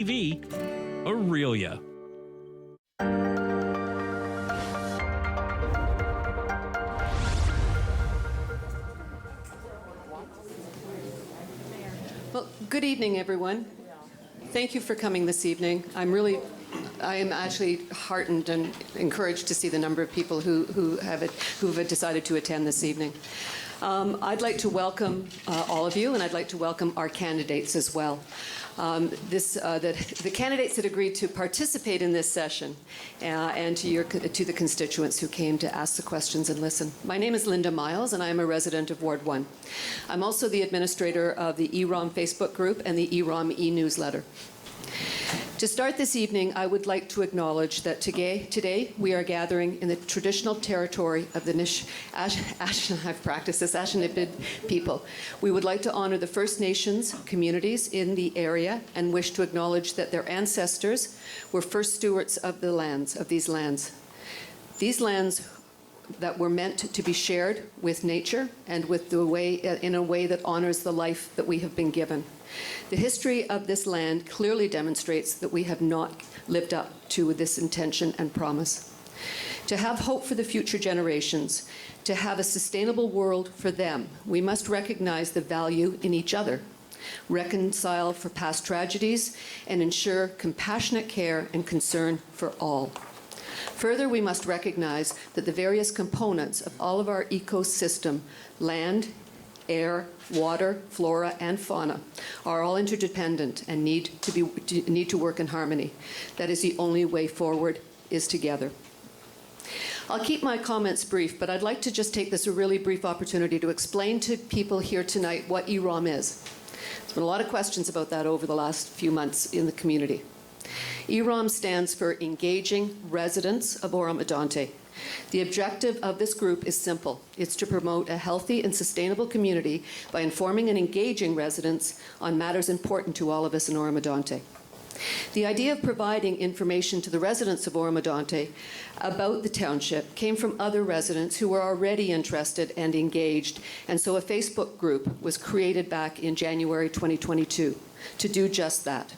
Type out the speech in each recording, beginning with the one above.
TV, Aurelia. Well, good evening, everyone. Thank you for coming this evening. I am actually heartened and encouraged to see the number of people who have decided to attend this evening. I'd like to welcome all of you, and I'd like to welcome our candidates as well. The candidates that agreed to participate in this session, and to the constituents who came to ask the questions and listen. My name is Linda Miles, and I am a resident of Ward 1. I'm also the administrator of the EROM Facebook group and the EROM e-newsletter. To start this evening, I would like to acknowledge that today we are gathering in the traditional territory of the Anishinaabe people. We would like to honor the First Nations communities in the area and wish to acknowledge that their ancestors were first stewards of these lands. These lands that were meant to be shared with nature and in a way that honors the life that we have been given. The history of this land clearly demonstrates that we have not lived up to this intention and promise. To have hope for the future generations, to have a sustainable world for them, we must recognize the value in each other, reconcile for past tragedies, and ensure compassionate care and concern for all. Further, we must recognize that the various components of all of our ecosystem, land, air, water, flora, and fauna, are all interdependent and need to work in harmony. That is the only way forward, is together. I'll keep my comments brief, but I'd like to just take this a really brief opportunity to explain to people here tonight what EROM is. There's been a lot of questions about that over the last few months in the community. EROM stands for Engaging Residents of Oro-Medonte. The objective of this group is simple. It's to promote a healthy and sustainable community by informing and engaging residents on matters important to all of us in Oro-Medonte. The idea of providing information to the residents of Oro-Medonte about the township came from other residents who were already interested and engaged, and so a Facebook group was created back in January 2022 to do just that.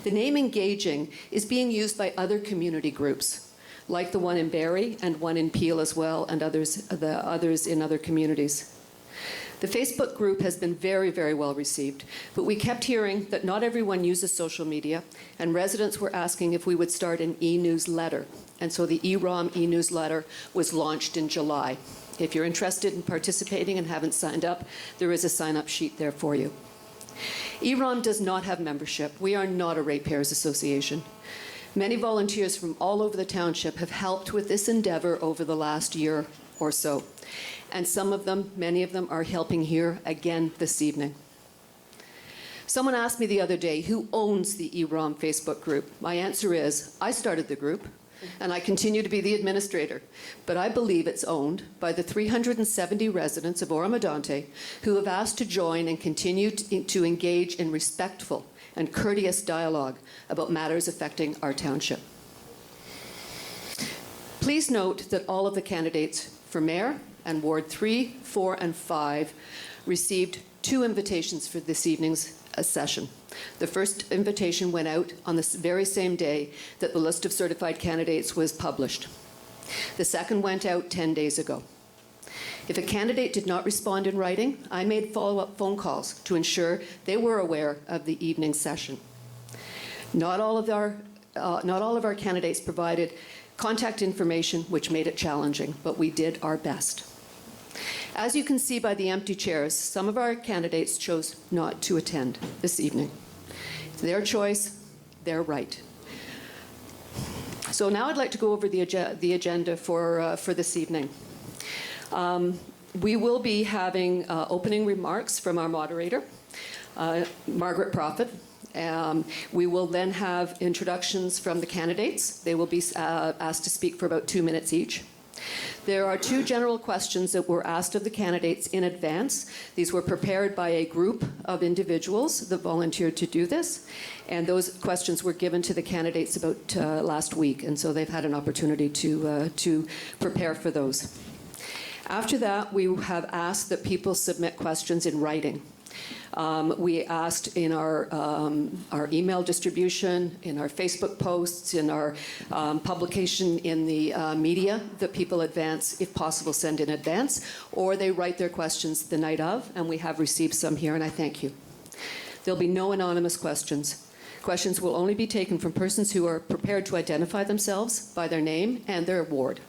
The name Engaging is being used by other community groups, like the one in Barrie and one in Peel as well, and the others in other communities. The Facebook group has been very, very well received, but we kept hearing that not everyone uses social media, and residents were asking if we would start an e-newsletter. And so the EROM e-newsletter was launched in July. If you're interested in participating and haven't signed up, there is a sign-up sheet there for you. EROM does not have membership. We are not a ratepayers association. Many volunteers from all over the township have helped with this endeavor over the last year or so. And many of them are helping here again this evening. Someone asked me the other day, who owns the EROM Facebook group? My answer is, I started the group, and I continue to be the administrator. But I believe it's owned by the 370 residents of Oro-Medonte who have asked to join and continue to engage in respectful and courteous dialogue about matters affecting our township. Please note that all of the candidates for mayor and Ward 3, 4, and 5 received 2 invitations for this evening's session. The first invitation went out on the very same day that the list of certified candidates was published. The second went out 10 days ago. If a candidate did not respond in writing, I made follow-up phone calls to ensure they were aware of the evening session. Not all of our candidates provided contact information, which made it challenging, but we did our best. As you can see by the empty chairs, some of our candidates chose not to attend this evening. It's their choice, their right. So now I'd like to go over the agenda for this evening. We will be having opening remarks from our moderator, Margaret Prophet. We will then have introductions from the candidates. They will be asked to speak for about 2 minutes each. There are 2 general questions that were asked of the candidates in advance. These were prepared by a group of individuals that volunteered to do this, and those questions were given to the candidates about last week, and so they've had an opportunity to prepare for those. After that, we have asked that people submit questions in writing. We asked in our email distribution, in our Facebook posts, in our publication in the media, that people advance, if possible, send in advance, or they write their questions the night of, and we have received some here, and I thank you. There'll be no anonymous questions. Questions will only be taken from persons who are prepared to identify themselves by their name and their ward.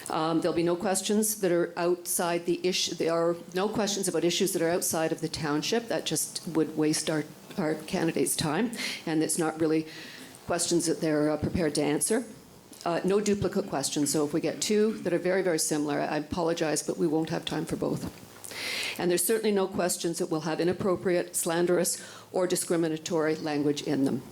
There'll be no questions that are outside the issue. There are no questions about issues that are outside of the township. That just would waste our candidates' time, and it's not really questions that they're prepared to answer. No duplicate questions, so if we get two that are very, very similar, I apologize, but we won't have time for both. And there's certainly no questions that will have inappropriate, slanderous, or discriminatory language in them.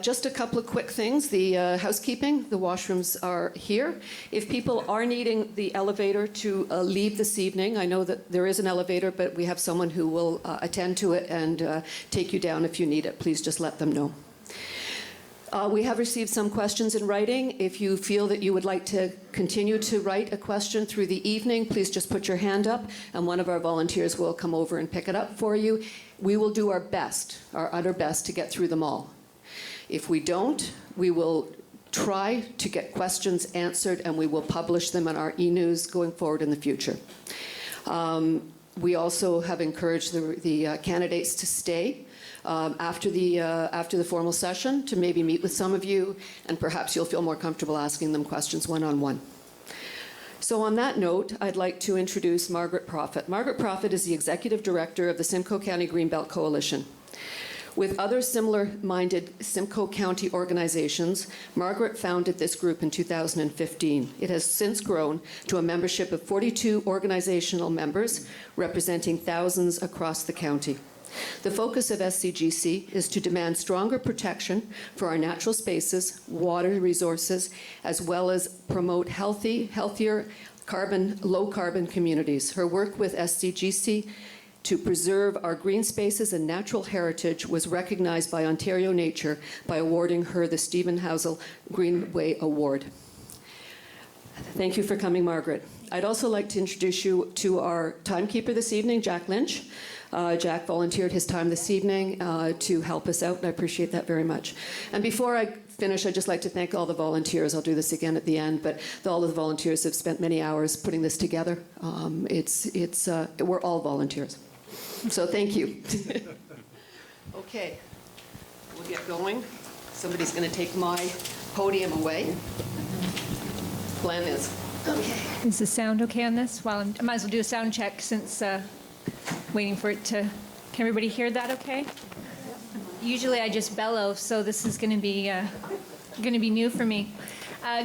Just a couple of quick things. The housekeeping, the washrooms are here. If people are needing the elevator to leave this evening, I know that there is an elevator, but we have someone who will attend to it and take you down if you need it. Please just let them know. We have received some questions in writing. If you feel that you would like to continue to write a question through the evening, please just put your hand up, and one of our volunteers will come over and pick it up for you. We will do our best, our utter best, to get through them all. If we don't, we will try to get questions answered, and we will publish them on our e-news going forward in the future. We also have encouraged the candidates to stay after the formal session, to maybe meet with some of you, and perhaps you'll feel more comfortable asking them questions one-on-one. So on that note, I'd like to introduce Margaret Prophet. Margaret Prophet is the Executive Director of the Simcoe County Greenbelt Coalition. With other similar-minded Simcoe County organizations, Margaret founded this group in 2015. It has since grown to a membership of 42 organizational members, representing thousands across the county. The focus of SCGC is to demand stronger protection for our natural spaces, water resources, as well as promote healthier, low-carbon communities. Her work with SCGC to preserve our green spaces and natural heritage was recognized by Ontario Nature by awarding her the Stephen Housel Greenway Award. Thank you for coming, Margaret. I'd also like to introduce you to our timekeeper this evening, Jack Lynch. Jack volunteered his time this evening to help us out, and I appreciate that very much. And before I finish, I'd just like to thank all the volunteers. I'll do this again at the end, but all of the volunteers have spent many hours putting this together. We're all volunteers. So thank you. Okay, we'll get going. Somebody's going to take my podium away. Plan is. Okay. Is the sound okay on this? Well, I might as well do a sound check since waiting for it to. Can everybody hear that okay? Usually I just bellow, so this is going to be new for me.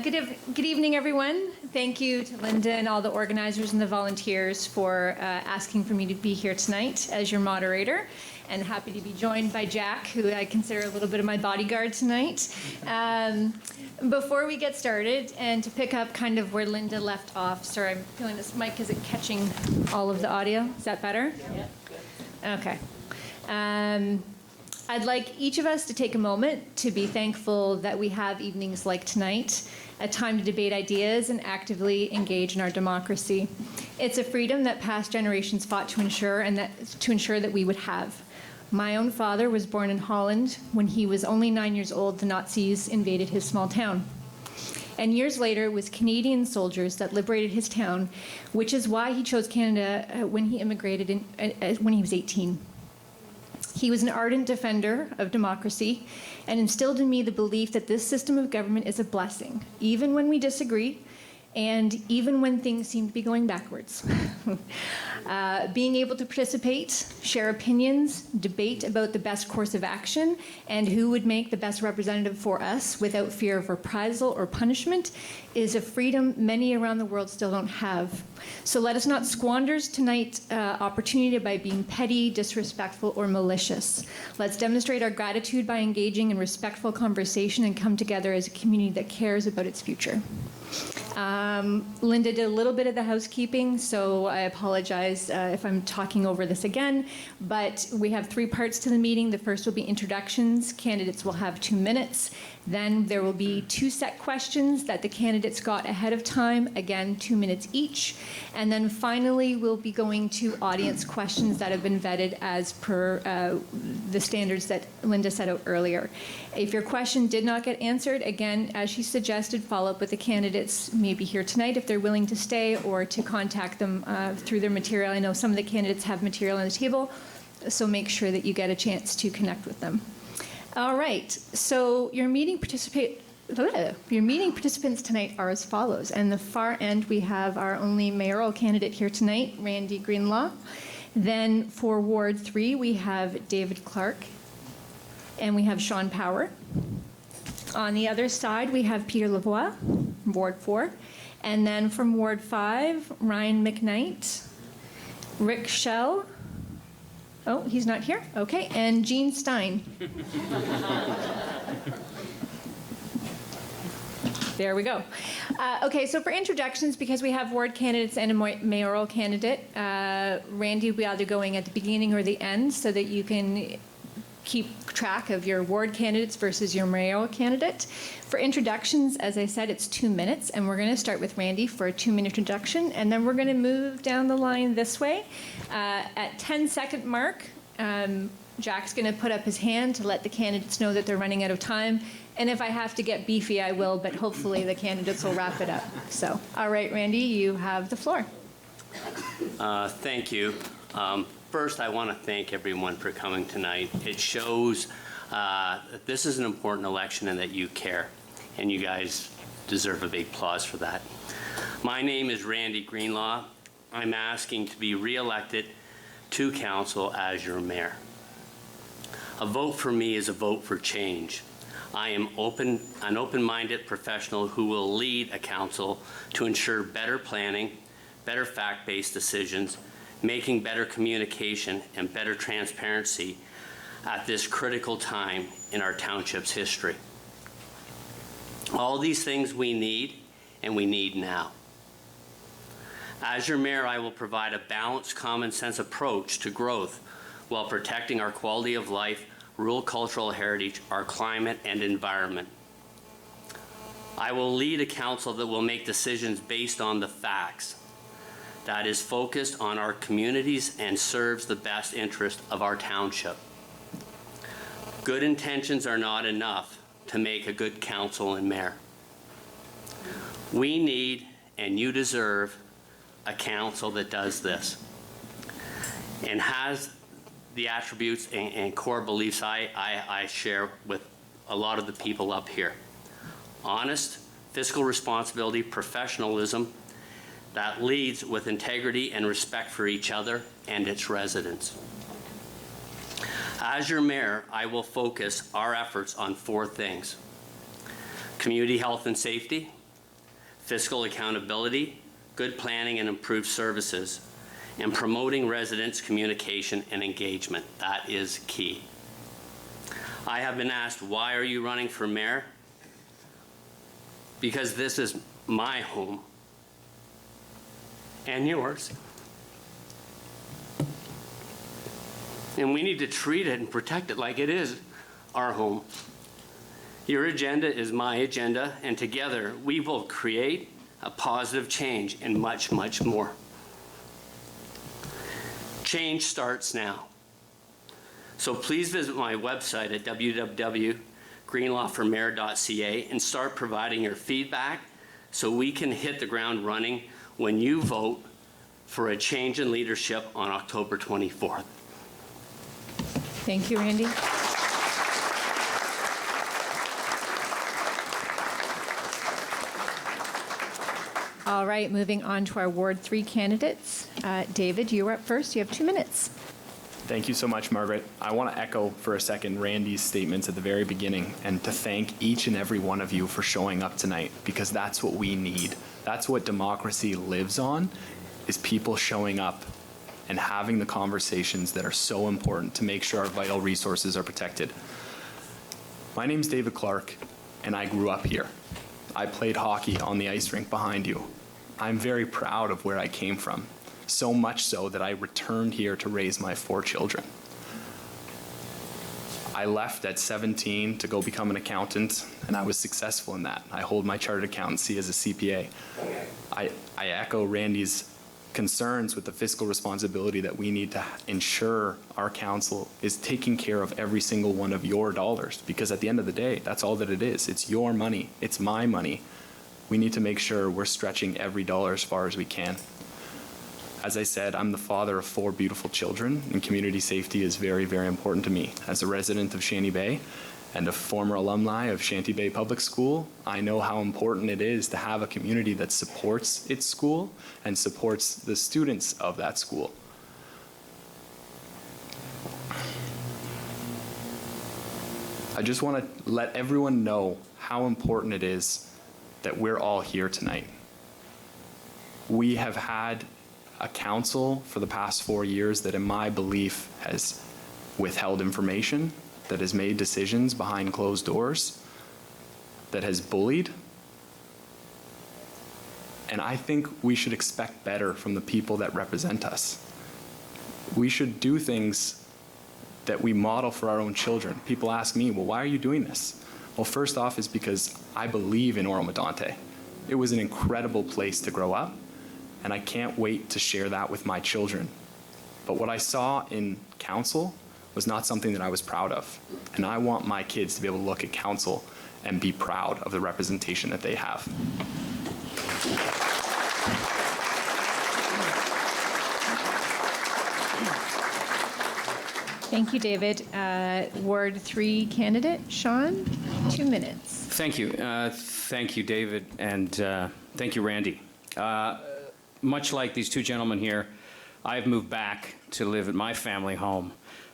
Good evening, everyone. Thank you to Linda and all the organizers and the volunteers for asking for me to be here tonight as your moderator, and happy to be joined by Jack, who I consider a little bit of my bodyguard tonight. Before we get started, and to pick up kind of where Linda left off, sorry, I'm feeling this mic, is it catching all of the audio? Is that better? Yeah, good. Okay. I'd like each of us to take a moment to be thankful that we have evenings like tonight, a time to debate ideas and actively engage in our democracy. It's a freedom that past generations fought to ensure, and to ensure that we would have. My own father was born in Holland. When he was only 9 years old, the Nazis invaded his small town. And years later, it was Canadian soldiers that liberated his town, which is why he chose Canada when he immigrated when he was 18. He was an ardent defender of democracy and instilled in me the belief that this system of government is a blessing, even when we disagree and even when things seem to be going backwards. Being able to participate, share opinions, debate about the best course of action and who would make the best representative for us without fear of reprisal or punishment is a freedom many around the world still don't have. So let us not squander tonight's opportunity by being petty, disrespectful, or malicious. Let's demonstrate our gratitude by engaging in respectful conversation and come together as a community that cares about its future. Linda did a little bit of the housekeeping, so I apologize if I'm talking over this again, but we have 3 parts to the meeting. The first will be introductions. Candidates will have 2 minutes. Then there will be 2 set questions that the candidates got ahead of time, again, 2 minutes each. And then finally, we'll be going to audience questions that have been vetted as per the standards that Linda set out earlier. If your question did not get answered, again, as she suggested, follow up with the candidates maybe here tonight if they're willing to stay, or to contact them through their material. I know some of the candidates have material on the table, so make sure that you get a chance to connect with them. All right, so your meeting participants tonight are as follows. And the far end, we have our only mayoral candidate here tonight, Randy Greenlaw. Then for Ward 3, we have David Clark, and we have Sean Power. On the other side, we have Peter Lapoix, Ward 4. And then from Ward 5, Ryan Mcknight, Rick Schell. Oh, he's not here? Okay. And Jean Stein. There we go. Okay, so for introductions, because we have ward candidates and a mayoral candidate, Randy will be either going at the beginning or the end so that you can keep track of your ward candidates versus your mayoral candidate. For introductions, as I said, it's 2 minutes, and we're going to start with Randy for a 2-minute introduction, and then we're going to move down the line this way. At 10-second mark, Jack's going to put up his hand to let the candidates know that they're running out of time, and if I have to get beefy, I will, but hopefully the candidates will wrap it up. So, all right, Randy, you have the floor. Thank you. First, I want to thank everyone for coming tonight. It shows that this is an important election and that you care, and you guys deserve a big applause for that. My name is Randy Greenlaw. I'm asking to be re-elected to council as your mayor. A vote for me is a vote for change. I am an open-minded professional who will lead a council to ensure better planning, better fact-based decisions, making better communication and better transparency at this critical time in our township's history. All these things we need, and we need now. As your mayor, I will provide a balanced, common sense approach to growth while protecting our quality of life, rural cultural heritage, our climate and environment. I will lead a council that will make decisions based on the facts, that is focused on our communities and serves the best interest of our township. Good intentions are not enough to make a good council and mayor. We need, and you deserve, a council that does this and has the attributes and core beliefs I share with a lot of the people up here. Honest, fiscal responsibility, professionalism that leads with integrity and respect for each other and its residents. As your mayor, I will focus our efforts on 4 things: community health and safety, fiscal accountability, good planning and improved services, and promoting residents' communication and engagement. That is key. I have been asked, why are you running for mayor? Because this is my home and yours. And we need to treat it and protect it like it is our home. Your agenda is my agenda, and together we will create a positive change and much, much more. Change starts now. So please visit my website at www.greenlawformayor.ca and start providing your feedback so we can hit the ground running when you vote for a change in leadership on October 24th. Thank you, Randy. All right, moving on to our Ward 3 candidates. David, you are up first. You have 2 minutes. Thank you so much, Margaret. I want to echo for a second Randy's statements at the very beginning and to thank each and every one of you for showing up tonight, because that's what we need. That's what democracy lives on, is people showing up and having the conversations that are so important to make sure our vital resources are protected. My name's David Clark, and I grew up here. I played hockey on the ice rink behind you. I'm very proud of where I came from, so much so that I returned here to raise my 4 children. I left at 17 to go become an accountant, and I was successful in that. I hold my chartered accountancy as a CPA. I echo Randy's concerns with the fiscal responsibility that we need to ensure our council is taking care of every single one of your dollars, because at the end of the day, that's all that it is. It's your money. It's my money. We need to make sure we're stretching every dollar as far as we can. As I said, I'm the father of 4 beautiful children, and community safety is very, very important to me. As a resident of Shanty Bay and a former alumni of Shanty Bay Public School, I know how important it is to have a community that supports its school and supports the students of that school. I just want to let everyone know how important it is that we're all here tonight. We have had a council for the past 4 years that, in my belief, has withheld information, that has made decisions behind closed doors, that has bullied. And I think we should expect better from the people that represent us. We should do things that we model for our own children. People ask me, well, why are you doing this? Well, first off is because I believe in Oro-Medonte. It was an incredible place to grow up, and I can't wait to share that with my children. But what I saw in council was not something that I was proud of. And I want my kids to be able to look at council and be proud of the representation that they have. Thank you, David. Ward 3 candidate, Sean, 2 minutes. Thank you. Thank you, David, and thank you, Randy. Much like these 2 gentlemen here, I've moved back to live at my family home.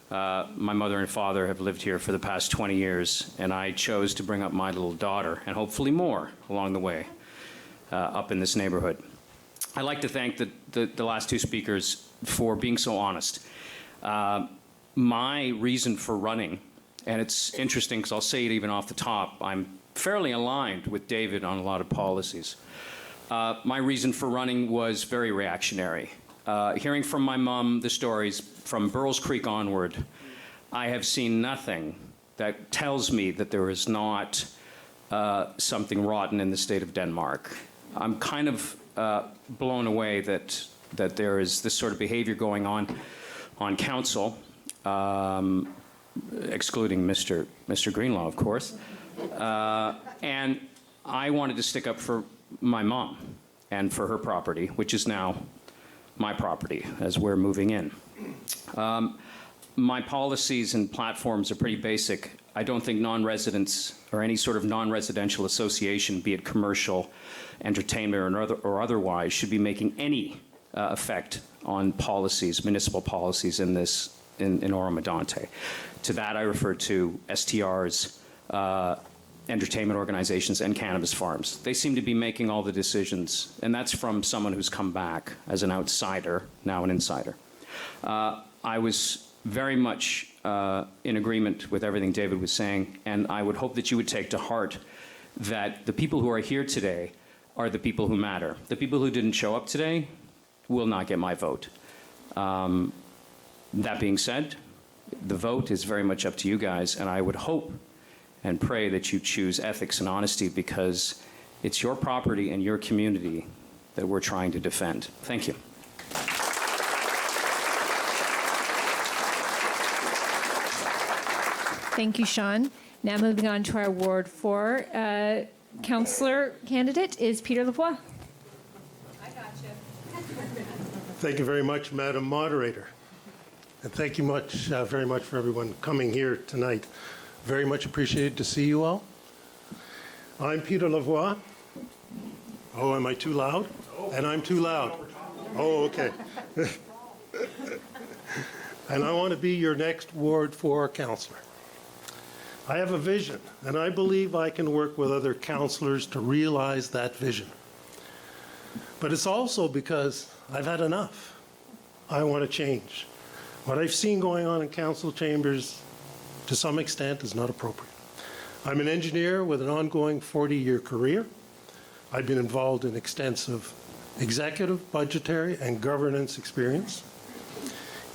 My mother and father have lived here for the past 20 years, and I chose to bring up my little daughter, and hopefully more along the way, up in this neighborhood. I'd like to thank the last 2 speakers for being so honest. My reason for running, and it's interesting because I'll say it even off the top, I'm fairly aligned with David on a lot of policies. My reason for running was very reactionary. Hearing from my mom the stories from Burroughs Creek onward, I have seen nothing that tells me that there is not something rotten in the state of Denmark. I'm kind of blown away that there is this sort of behavior going on council, excluding Mr. Greenlaw, of course. And I wanted to stick up for my mom and for her property, which is now my property as we're moving in. My policies and platforms are pretty basic. I don't think non-residents or any sort of non-residential association, be it commercial, entertainment, or otherwise, should be making any effect on policies, municipal policies in Oro-Medonte. To that, I refer to STRs, entertainment organizations, and cannabis farms. They seem to be making all the decisions, and that's from someone who's come back as an outsider, now an insider. I was very much in agreement with everything David was saying, and I would hope that you would take to heart that the people who are here today are the people who matter. The people who didn't show up today will not get my vote. That being said, the vote is very much up to you guys, and I would hope and pray that you choose ethics and honesty, because it's your property and your community that we're trying to defend. Thank you. Thank you, Sean. Now moving on to our Ward 4 councillor candidate is Peter Lapoix. Thank you very much, Madam Moderator. And thank you very much for everyone coming here tonight. Very much appreciated to see you all. I'm Peter Lapoix. Oh, am I too loud? And I'm too loud. Oh, okay. And I want to be your next Ward 4 councillor. I have a vision, and I believe I can work with other councillors to realize that vision. But it's also because I've had enough. I want to change. What I've seen going on in council chambers, to some extent, is not appropriate. I'm an engineer with an ongoing 40-year career. I've been involved in extensive executive, budgetary, and governance experience.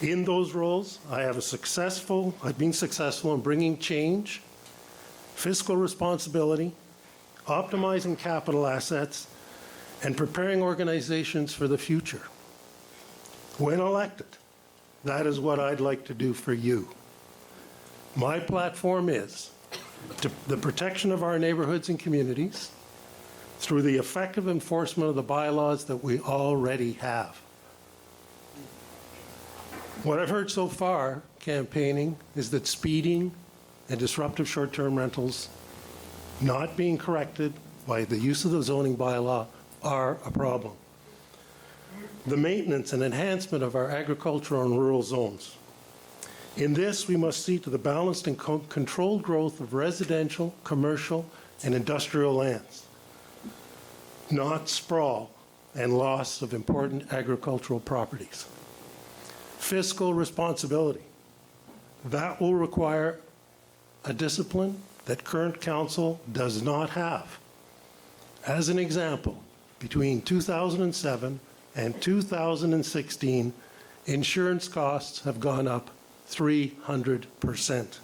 In those roles, I've been successful in bringing change, fiscal responsibility, optimizing capital assets, and preparing organizations for the future. When elected, that is what I'd like to do for you. My platform is the protection of our neighborhoods and communities through the effective enforcement of the bylaws that we already have. What I've heard so far campaigning is that speeding and disruptive short-term rentals not being corrected by the use of the zoning bylaw are a problem. The maintenance and enhancement of our agricultural and rural zones. In this, we must see to the balanced and controlled growth of residential, commercial, and industrial lands, not sprawl and loss of important agricultural properties. Fiscal responsibility. That will require a discipline that current council does not have. As an example, between 2007 and 2016, insurance costs have gone up 300%.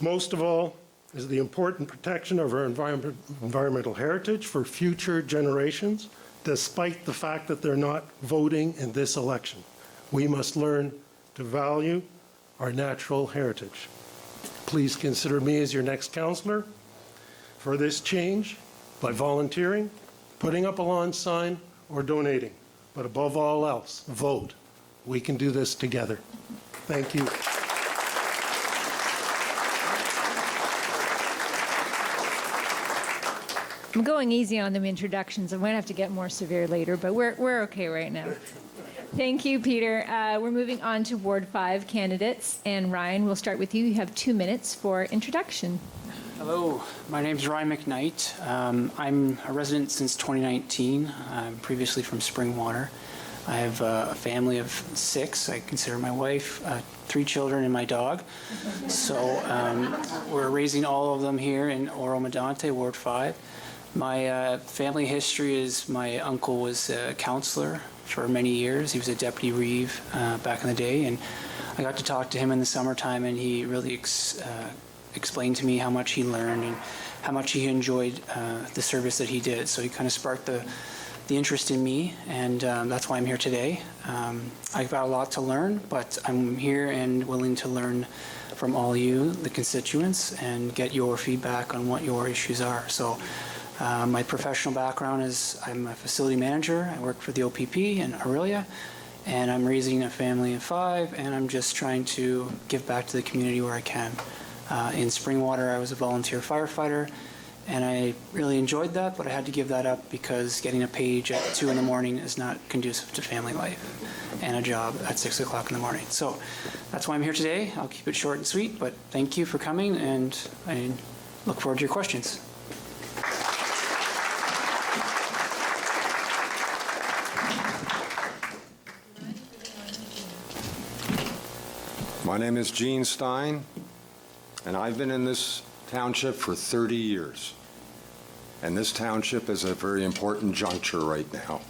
Most of all is the important protection of our environmental heritage for future generations, despite the fact that they're not voting in this election. We must learn to value our natural heritage. Please consider me as your next councillor for this change by volunteering, putting up a lawn sign, or donating. But above all else, vote. We can do this together. Thank you. I'm going easy on the introductions. I might have to get more severe later, but we're okay right now. Thank you, Peter. We're moving on to Ward 5 candidates. And Ryan, we'll start with you. You have 2 minutes for introduction. Hello, my name is Ryan Mcknight. I'm a resident since 2019. I'm previously from Springwater. I have a family of 6. I consider my wife, 3 children, and my dog. So we're raising all of them here in Oro-Medonte, Ward 5. My family history is my uncle was a counselor for many years. He was a deputy reeve back in the day, and I got to talk to him in the summertime, and he really explained to me how much he learned and how much he enjoyed the service that he did. So he kind of sparked the interest in me, and that's why I'm here today. I've got a lot to learn, but I'm here and willing to learn from all you, the constituents, and get your feedback on what your issues are. So my professional background is I'm a facility manager. I work for the OPP in Aurelia, and I'm raising a family of 5, and I'm just trying to give back to the community where I can. In Springwater, I was a volunteer firefighter, and I really enjoyed that, but I had to give that up because getting a page at 2 in the morning is not conducive to family life and a job at 6 o'clock in the morning. So that's why I'm here today. I'll keep it short and sweet, but thank you for coming, and I look forward to your questions. My name is Gene Stein, and I've been in this township for 30 years. And this township is a very important juncture right now.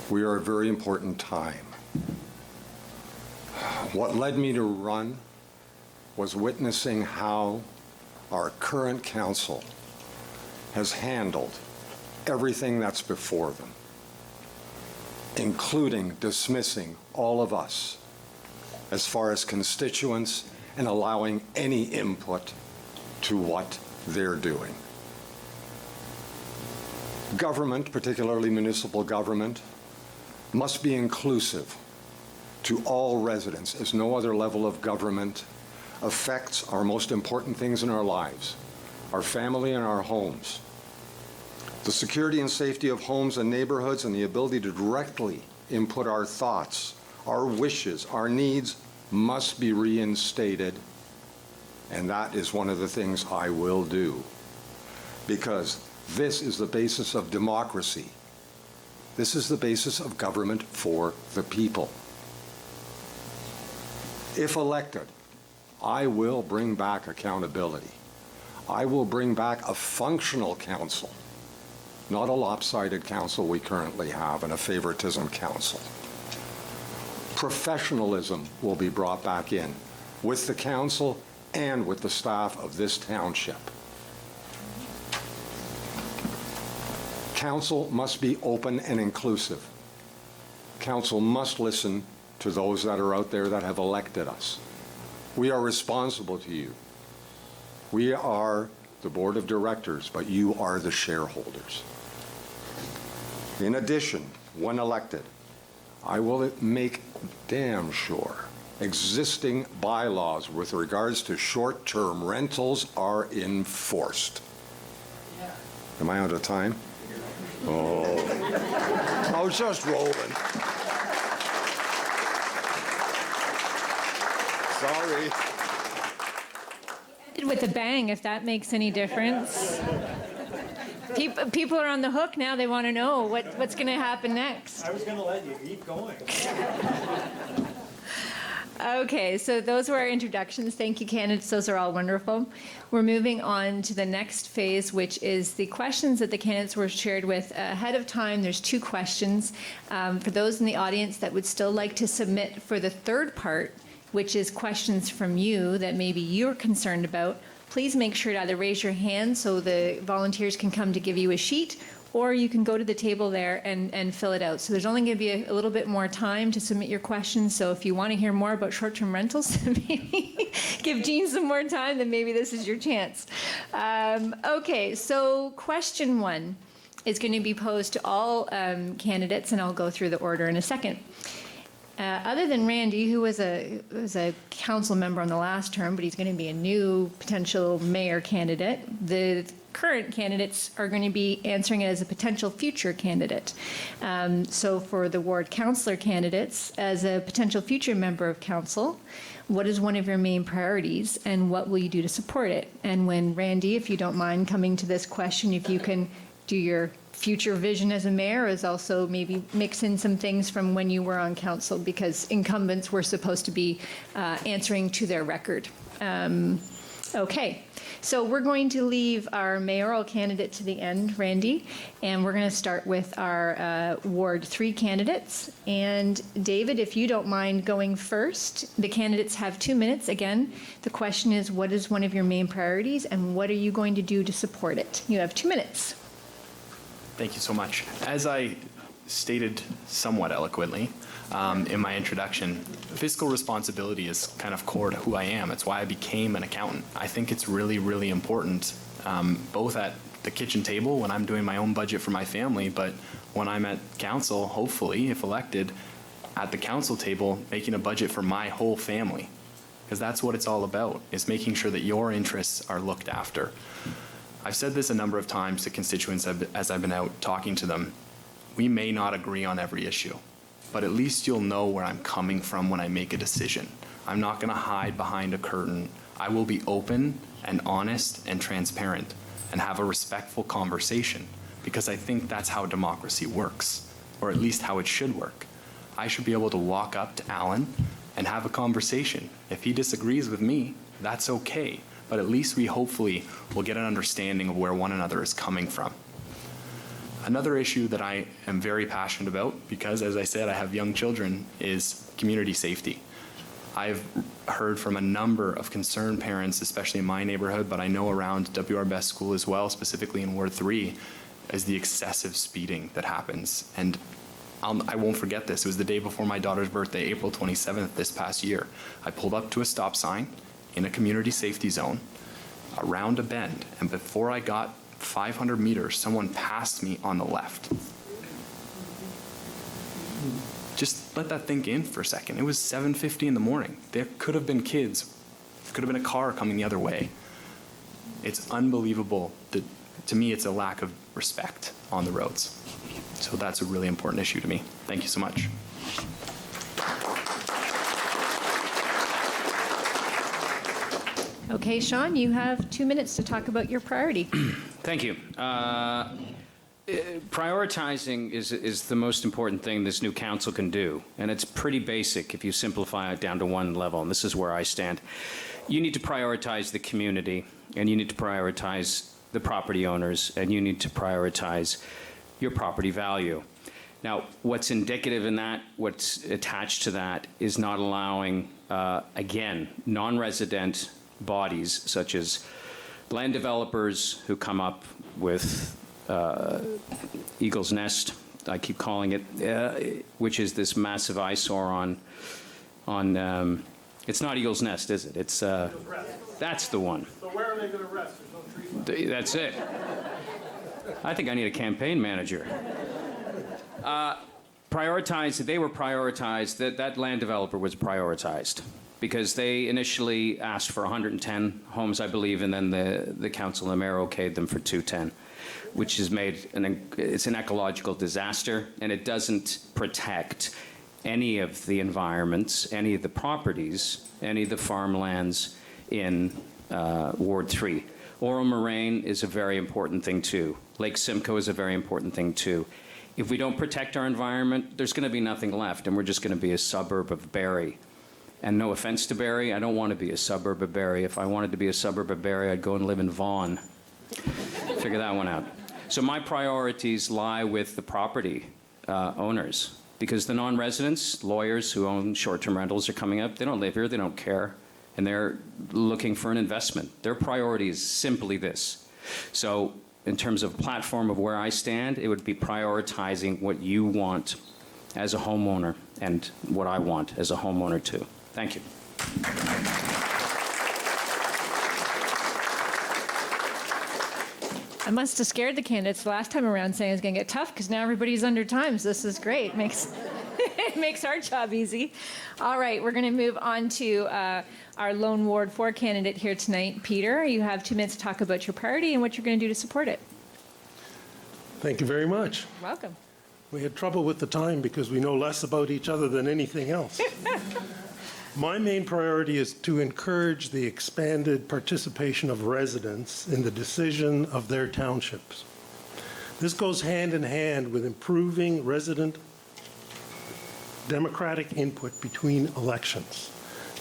We are at a very important time. What led me to run was witnessing how our current council has handled everything that's before them, including dismissing all of us as far as constituents and allowing any input to what they're doing. Government, particularly municipal government, must be inclusive to all residents, as no other level of government affects our most important things in our lives, our family and our homes. The security and safety of homes and neighborhoods and the ability to directly input our thoughts, our wishes, our needs must be reinstated, and that is one of the things I will do, because this is the basis of democracy. This is the basis of government for the people. If elected, I will bring back accountability. I will bring back a functional council not a lopsided council we currently have and a favoritism council. Professionalism will be brought back in with the council and with the staff of this township. Council must be open and inclusive. Council must listen to those that are out there that have elected us. We are responsible to you. We are the board of directors, but you are the shareholders. In addition, when elected, I will make damn sure existing bylaws with regards to short-term rentals are enforced. Am I out of time? Oh, I was just rolling. Sorry. With a bang, if that makes any difference. People are on the hook now. They want to know what's going to happen next. I was going to let you keep going. Okay, so those were our introductions. Thank you, candidates. Those are all wonderful. We're moving on to the next phase, which is the questions that the candidates were shared with ahead of time. There's 2 questions. For those in the audience that would still like to submit for the third part, which is questions from you that maybe you're concerned about, please make sure to either raise your hand so the volunteers can come to give you a sheet, or you can go to the table there and fill it out. So there's only going to be a little bit more time to submit your questions. So if you want to hear more about short-term rentals, maybe give Jean some more time, then maybe this is your chance. Okay, so question 1 is going to be posed to all candidates, and I'll go through the order in a second. Other than Randy, who was a council member on the last term, but he's going to be a new potential mayor candidate, the current candidates are going to be answering it as a potential future candidate. So for the ward councillor candidates, as a potential future member of council, what is one of your main priorities and what will you do to support it? And when Randy, if you don't mind coming to this question, if you can do your future vision as a mayor, is also maybe mix in some things from when you were on council, because incumbents were supposed to be answering to their record. Okay, so we're going to leave our mayoral candidate to the end, Randy, and we're going to start with our Ward 3 candidates. And David, if you don't mind going first, the candidates have 2 minutes. Again, the question is, what is one of your main priorities and what are you going to do to support it? You have 2 minutes. Thank you so much. As I stated somewhat eloquently in my introduction, fiscal responsibility is kind of core to who I am. It's why I became an accountant. I think it's really, really important, both at the kitchen table when I'm doing my own budget for my family, but when I'm at council, hopefully, if elected, at the council table, making a budget for my whole family. Because that's what it's all about, is making sure that your interests are looked after. I've said this a number of times to constituents as I've been out talking to them. We may not agree on every issue, but at least you'll know where I'm coming from when I make a decision. I'm not going to hide behind a curtain. I will be open and honest and transparent and have a respectful conversation, because I think that's how democracy works, or at least how it should work. I should be able to walk up to Alan and have a conversation. If he disagrees with me, that's okay. But at least we hopefully will get an understanding of where one another is coming from. Another issue that I am very passionate about, because as I said, I have young children, is community safety. I've heard from a number of concerned parents, especially in my neighborhood, but I know around WR Best School as well, specifically in Ward 3, is the excessive speeding that happens. And I won't forget this. It was the day before my daughter's birthday, April 27th this past year. I pulled up to a stop sign in a community safety zone around a bend, and before I got 500 meters, someone passed me on the left. Just let that think in for a second. It was 7:50 in the morning. There could have been kids, could have been a car coming the other way. It's unbelievable. To me, it's a lack of respect on the roads. So that's a really important issue to me. Thank you so much. Okay, Sean, you have 2 minutes to talk about your priority. Thank you. Prioritizing is the most important thing this new council can do, and it's pretty basic if you simplify it down to one level, and this is where I stand. You need to prioritize the community, and you need to prioritize the property owners, and you need to prioritize your property value. Now, what's indicative in that, what's attached to that, is not allowing, again, non-resident bodies such as land developers who come up with Eagle's Nest, I keep calling it, which is this massive eyesore on it's not Eagle's Nest, is it? It's, that's the one. So where are they going to rest? There's no tree left. That's it. I think I need a campaign manager. They were prioritized, that land developer was prioritized because they initially asked for 110 homes, I believe, and then the council and the mayor okayed them for 210, which has made it's an ecological disaster, and it doesn't protect any of the environments, any of the properties, any of the farmlands in Ward 3. Oro-Moraine is a very important thing too. Lake Simcoe is a very important thing too. If we don't protect our environment, there's going to be nothing left, and we're just going to be a suburb of Barrie. And no offense to Barrie, I don't want to be a suburb of Barrie. If I wanted to be a suburb of Barrie, I'd go and live in Vaughan. Figure that one out. So my priorities lie with the property owners, because the non-residents, lawyers who own short-term rentals are coming up. They don't live here, they don't care, and they're looking for an investment. Their priority is simply this. So in terms of platform of where I stand, it would be prioritizing what you want as a homeowner and what I want as a homeowner too. Thank you. I must have scared the candidates the last time around saying it's going to get tough because now everybody's under time. So this is great. It makes our job easy. All right, we're going to move on to our lone Ward 4 candidate here tonight. Peter, you have 2 minutes to talk about your party and what you're going to do to support it. Thank you very much. Welcome. We had trouble with the time because we know less about each other than anything else. My main priority is to encourage the expanded participation of residents in the decision of their townships. This goes hand in hand with improving resident democratic input between elections.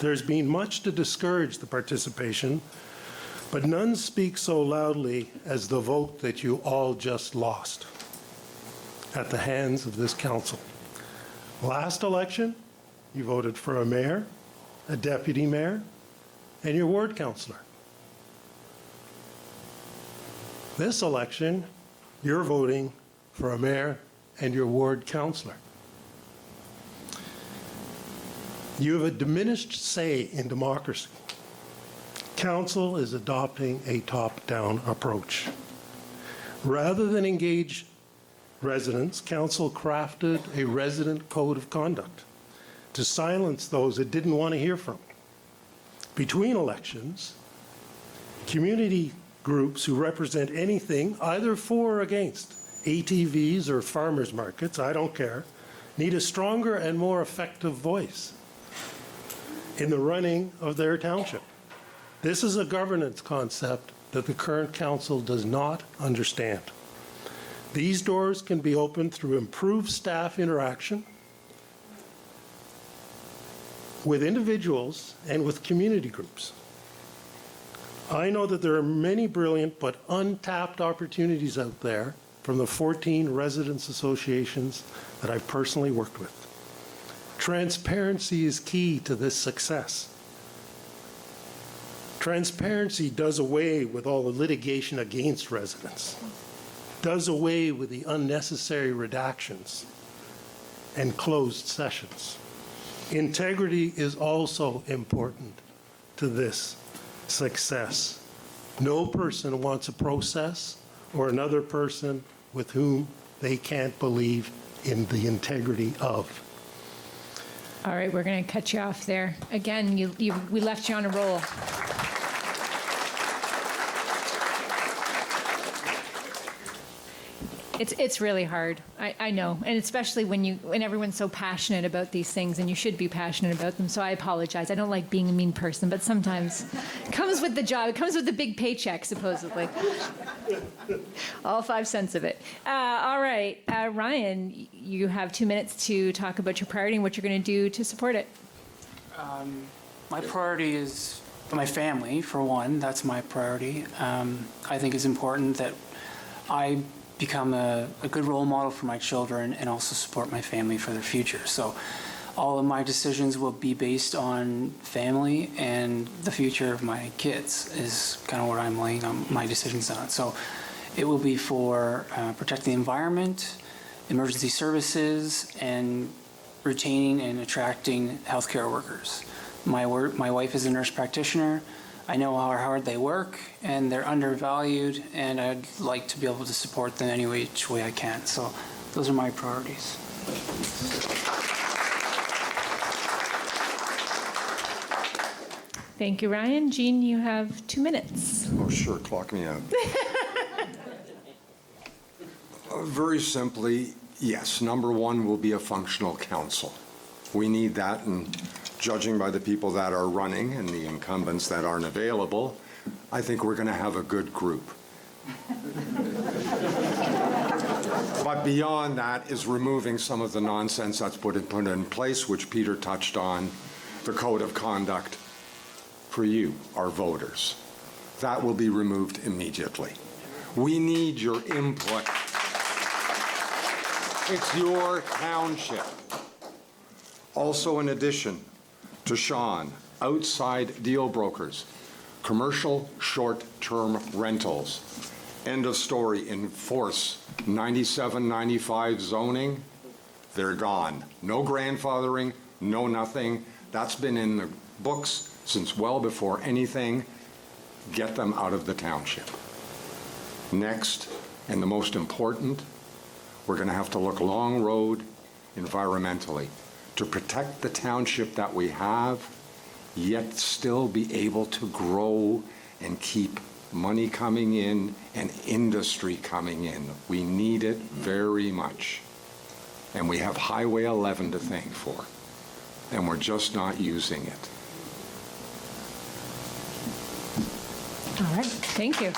There's been much to discourage the participation, but none speak so loudly as the vote that you all just lost at the hands of this council. Last election, you voted for a mayor, a deputy mayor, and your ward councillor. This election, you're voting for a mayor and your ward councillor. You have a diminished say in democracy. Council is adopting a top-down approach. Rather than engage residents, council crafted a resident code of conduct to silence those it didn't want to hear from. Between elections, community groups who represent anything, either for or against ATVs or farmers markets, I don't care, need a stronger and more effective voice in the running of their township. This is a governance concept that the current council does not understand. These doors can be opened through improved staff interaction with individuals and with community groups. I know that there are many brilliant but untapped opportunities out there from the 14 residents associations that I've personally worked with. Transparency is key to this success. Transparency does away with all the litigation against residents, does away with the unnecessary redactions and closed sessions. Integrity is also important to this success. No person wants a process or another person with whom they can't believe in the integrity of. All right, we're going to cut you off there. Again, we left you on a roll. It's really hard. I know, and especially when everyone's so passionate about these things, and you should be passionate about them. So I apologize. I don't like being a mean person, but sometimes it comes with the job. It comes with the big paycheck, supposedly. All 5 cents of it. All right, Ryan, you have 2 minutes to talk about your priority and what you're going to do to support it. My priority is my family, for one, that's my priority. I think it's important that I become a good role model for my children and also support my family for their future. So all of my decisions will be based on family, and the future of my kids is kind of what I'm laying my decisions on. So it will be for protecting the environment, emergency services, and retaining and attracting healthcare workers. My wife is a nurse practitioner. I know how hard they work, and they're undervalued, and I'd like to be able to support them any which way I can. So those are my priorities. Thank you, Ryan. Jean, you have 2 minutes. Oh, sure, clock me out. Very simply, yes, number one will be a functional council. We need that, and judging by the people that are running and the incumbents that aren't available, I think we're going to have a good group. But beyond that is removing some of the nonsense that's put in place, which Peter touched on, the code of conduct for you, our voters. That will be removed immediately. We need your input. It's your township. Also, in addition to Sean, outside deal brokers, commercial short-term rentals, end of story, enforce 97, 95 zoning, they're gone. No grandfathering, no nothing. That's been in the books since well before anything. Get them out of the township. Next, and the most important, we're going to have to look long road environmentally to protect the township that we have, yet still be able to grow and keep money coming in and industry coming in. We need it very much. And we have Highway 11 to thank for, and we're just not using it. All right, thank you.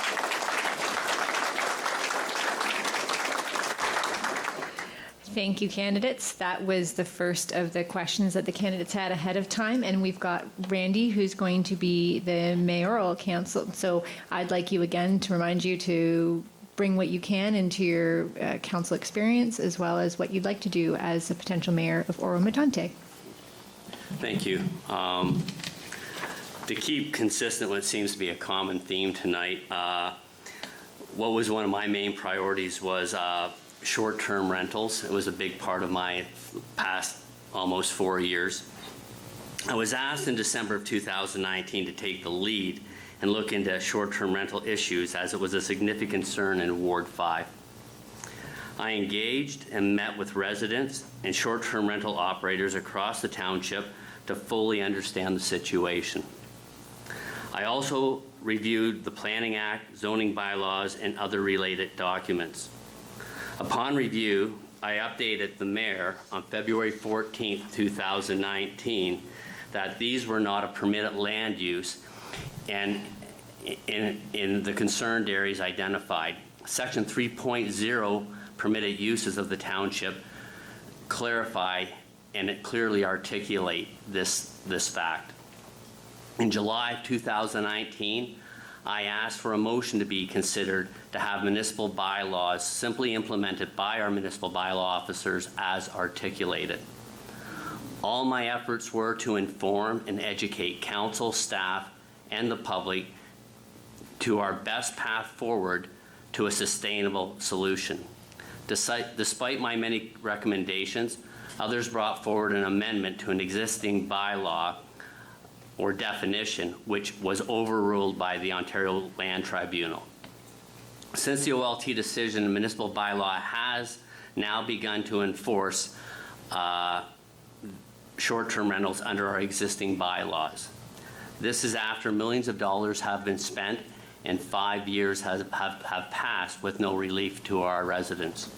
Thank you, candidates. That was the first of the questions that the candidates had ahead of time, and we've got Randy, who's going to be the mayoral council. So I'd like you again to remind you to bring what you can into your council experience, as well as what you'd like to do as a potential mayor of Oro-Medonte. Thank you. To keep consistent what seems to be a common theme tonight, what was one of my main priorities was short-term rentals. It was a big part of my past almost 4 years. I was asked in December of 2019 to take the lead and look into short-term rental issues, as it was a significant concern in Ward 5. I engaged and met with residents and short-term rental operators across the township to fully understand the situation. I also reviewed the Planning Act, zoning bylaws, and other related documents. Upon review, I updated the mayor on February 14, 2019, that these were not a permitted land use, and in the concerned areas identified. Section 3.0 permitted uses of the township clarify and it clearly articulate this fact. In July of 2019, I asked for a motion to be considered to have municipal bylaws simply implemented by our municipal bylaw officers as articulated. All my efforts were to inform and educate council, staff, and the public to our best path forward to a sustainable solution. Despite my many recommendations, others brought forward an amendment to an existing bylaw or definition, which was overruled by the Ontario Land Tribunal. Since the OLT decision, the municipal bylaw has now begun to enforce short-term rentals under our existing bylaws. This is after millions of dollars have been spent and 5 years have passed with no relief to our residents.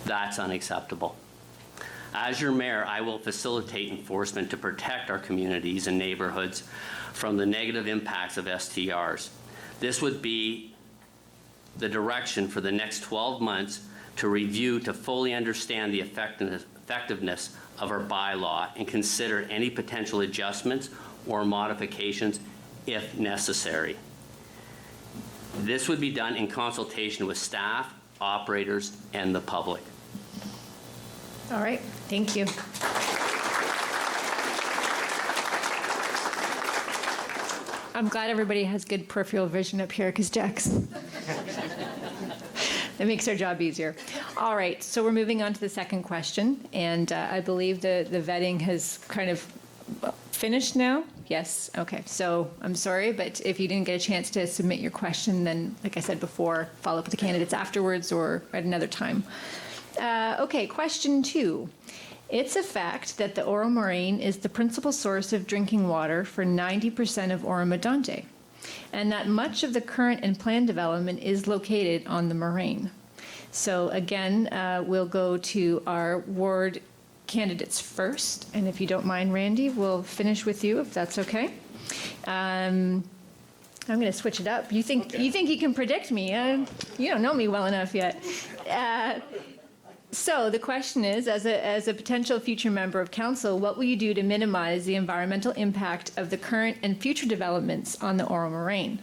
That's unacceptable. As your mayor, I will facilitate enforcement to protect our communities and neighborhoods from the negative impacts of STRs. This would be the direction for the next 12 months to review to fully understand the effectiveness of our bylaw and consider any potential adjustments or modifications if necessary. This would be done in consultation with staff, operators, and the public. All right, thank you. I'm glad everybody has good peripheral vision up here, because Jack's. That makes our job easier. All right, so we're moving on to the second question, and I believe the vetting has kind of finished now? Yes, okay. So I'm sorry, but if you didn't get a chance to submit your question, then, like I said before, follow up with the candidates afterwards or at another time. Okay, question 2. It's a fact that the Oro Moraine is the principal source of drinking water for 90% of Oro-Medonte, and that much of the current and planned development is located on the moraine. So again, we'll go to our ward candidates first, and if you don't mind, Randy, we'll finish with you, if that's okay. I'm going to switch it up. You think you can predict me? You don't know me well enough yet. So the question is, as a potential future member of council, what will you do to minimize the environmental impact of the current and future developments on the Oro Moraine?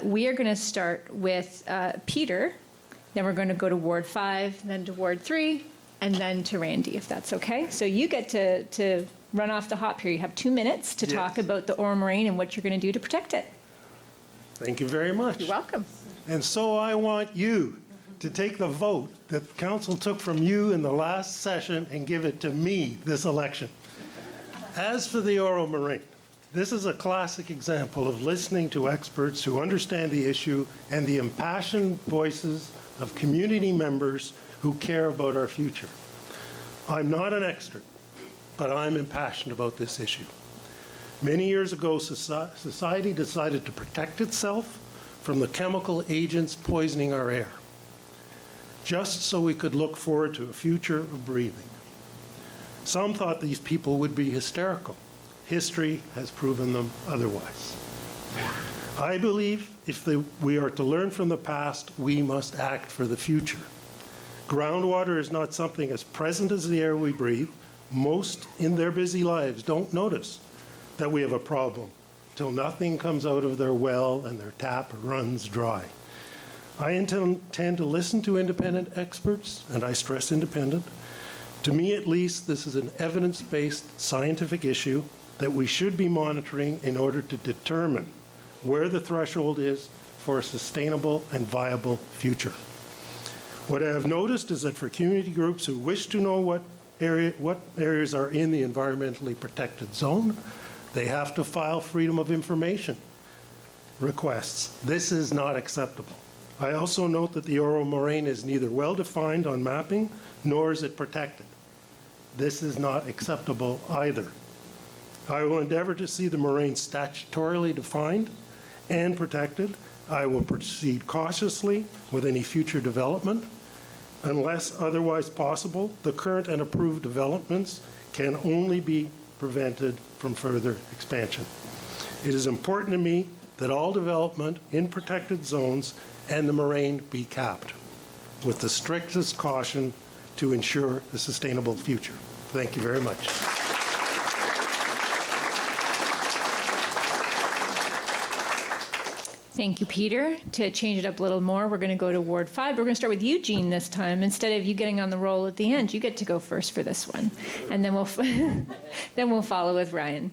We are going to start with Peter, then we're going to go to Ward 5, then to Ward 3, and then to Randy, if that's okay. So you get to run off the hop here. You have 2 minutes to talk about the Oro Moraine and what you're going to do to protect it. Thank you very much. You're welcome. And so I want you to take the vote that council took from you in the last session and give it to me this election. As for the Oro Moraine, this is a classic example of listening to experts who understand the issue and the impassioned voices of community members who care about our future. I'm not an expert, but I'm impassioned about this issue. Many years ago, society decided to protect itself from the chemical agents poisoning our air, just so we could look forward to a future of breathing. Some thought these people would be hysterical. History has proven them otherwise. I believe if we are to learn from the past, we must act for the future. Groundwater is not something as present as the air we breathe. Most in their busy lives don't notice that we have a problem till nothing comes out of their well and their tap runs dry. I intend to listen to independent experts, and I stress independent. To me, at least, this is an evidence-based scientific issue that we should be monitoring in order to determine where the threshold is for a sustainable and viable future. What I have noticed is that for community groups who wish to know what areas are in the environmentally protected zone, they have to file Freedom of Information requests. This is not acceptable. I also note that the Oro Moraine is neither well-defined on mapping, nor is it protected. This is not acceptable either. I will endeavor to see the moraine statutorily defined and protected. I will proceed cautiously with any future development. Unless otherwise possible, the current and approved developments can only be prevented from further expansion. It is important to me that all development in protected zones and the moraine be capped with the strictest caution to ensure a sustainable future. Thank you very much. Thank you, Peter. To change it up a little more, we're going to go to Ward 5. We're going to start with Eugene this time. Instead of you getting on the roll at the end, you get to go first for this one. And then we'll follow with Ryan.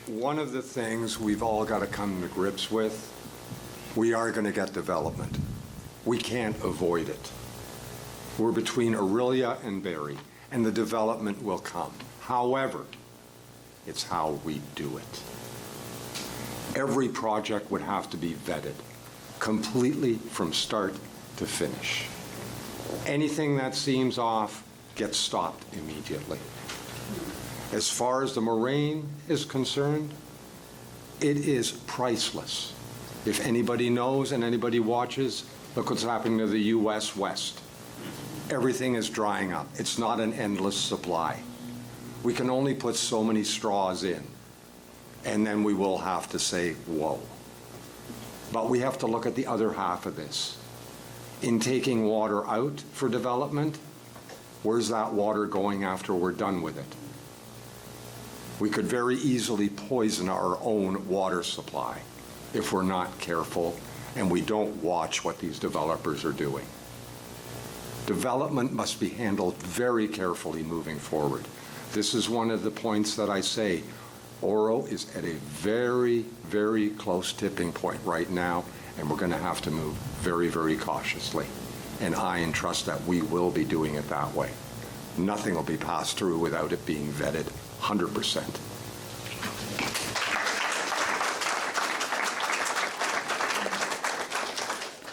One of the things we've all got to come to grips with, we are going to get development. We can't avoid it. We're between Aurelia and Barrie, and the development will come. However, it's how we do it. Every project would have to be vetted completely from start to finish. Anything that seems off gets stopped immediately. As far as the moraine is concerned, it is priceless. If anybody knows and anybody watches, look what's happening to the U.S. West. Everything is drying up. It's not an endless supply. We can only put so many straws in, and then we will have to say, whoa. But we have to look at the other half of this. In taking water out for development, where's that water going after we're done with it? We could very easily poison our own water supply if we're not careful and we don't watch what these developers are doing. Development must be handled very carefully moving forward. This is one of the points that I say, Oro is at a very, very close tipping point right now, and we're going to have to move very, very cautiously. And I entrust that we will be doing it that way. Nothing will be passed through without it being vetted 100%.